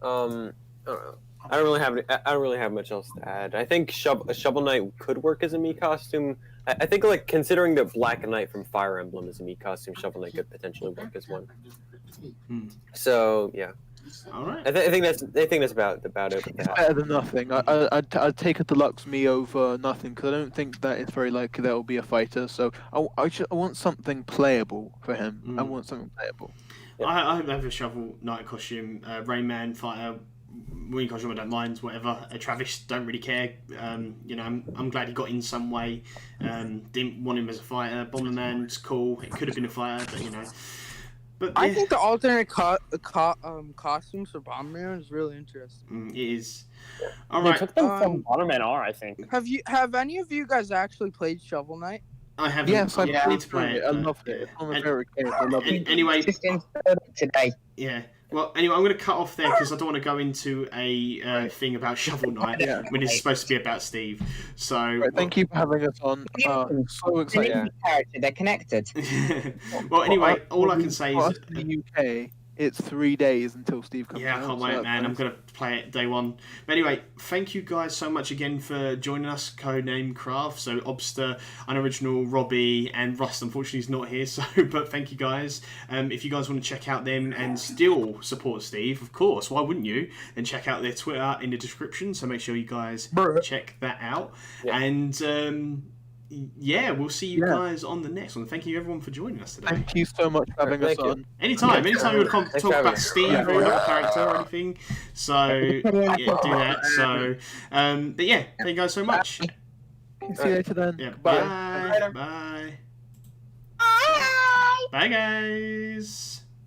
I don't know. I don't really have much else to add. I think Shovel Knight could work as a Mii costume. I think, like, considering that Black Knight from Fire Emblem is a Mii costume, Shovel Knight could potentially work as one. So yeah. All right. I think that's about it. With that. Better than nothing. I'd take a deluxe me over nothing because I don't think that it's very likely there will be a fighter. So I want something playable for him. I want something playable. Yeah. I have a Shovel Knight costume, Rayman fighter, Wii costume. I don't mind, whatever. Travis don't really care. You know, I'm glad he got in some way. Didn't want him as a fighter. Bomberman's cool. It could have been a fighter, but you know. But I think the alternate costumes for Bomberman is really interesting. It is. All They right. took them from Bomberman R, I think. Have any of you guys actually played Shovel Knight? I haven't. Yes, I need to play it. I loved it. It's one of my favorite games. I love it. Anyway, Just installed it today. yeah. Well, anyway, I'm going to cut off there because I don't want to go into a thing about Shovel Knight when it's supposed to be about Steve. So, Right, thank you for having us on. So excited. Character, they're connected. Well, anyway, all I can say For is us in the UK, it's 3 days until Steve comes yeah, I out. can't so wait, that's man. I'm nice. going to play it day one. But anyway, thank you guys so much again for joining us, CodeNameCraft. So, Obster, Unoriginal, Robbie, and Rust, unfortunately, is not here. So, but thank you guys. If you guys want to check out them and still support Steve, of course, why wouldn't you? Then check out their Twitter in the description. So, make sure you guys check that out. Yeah. And yeah, we'll see you guys on the next one. Thank you everyone for joining us today. Thank you so much for having us Thank you. on. Anytime you want to talk about Steve me. or another character or anything, so yeah, do that. So, but yeah, thank you guys so much. See you later then. Yeah, Bye. bye, bye, bye, guys.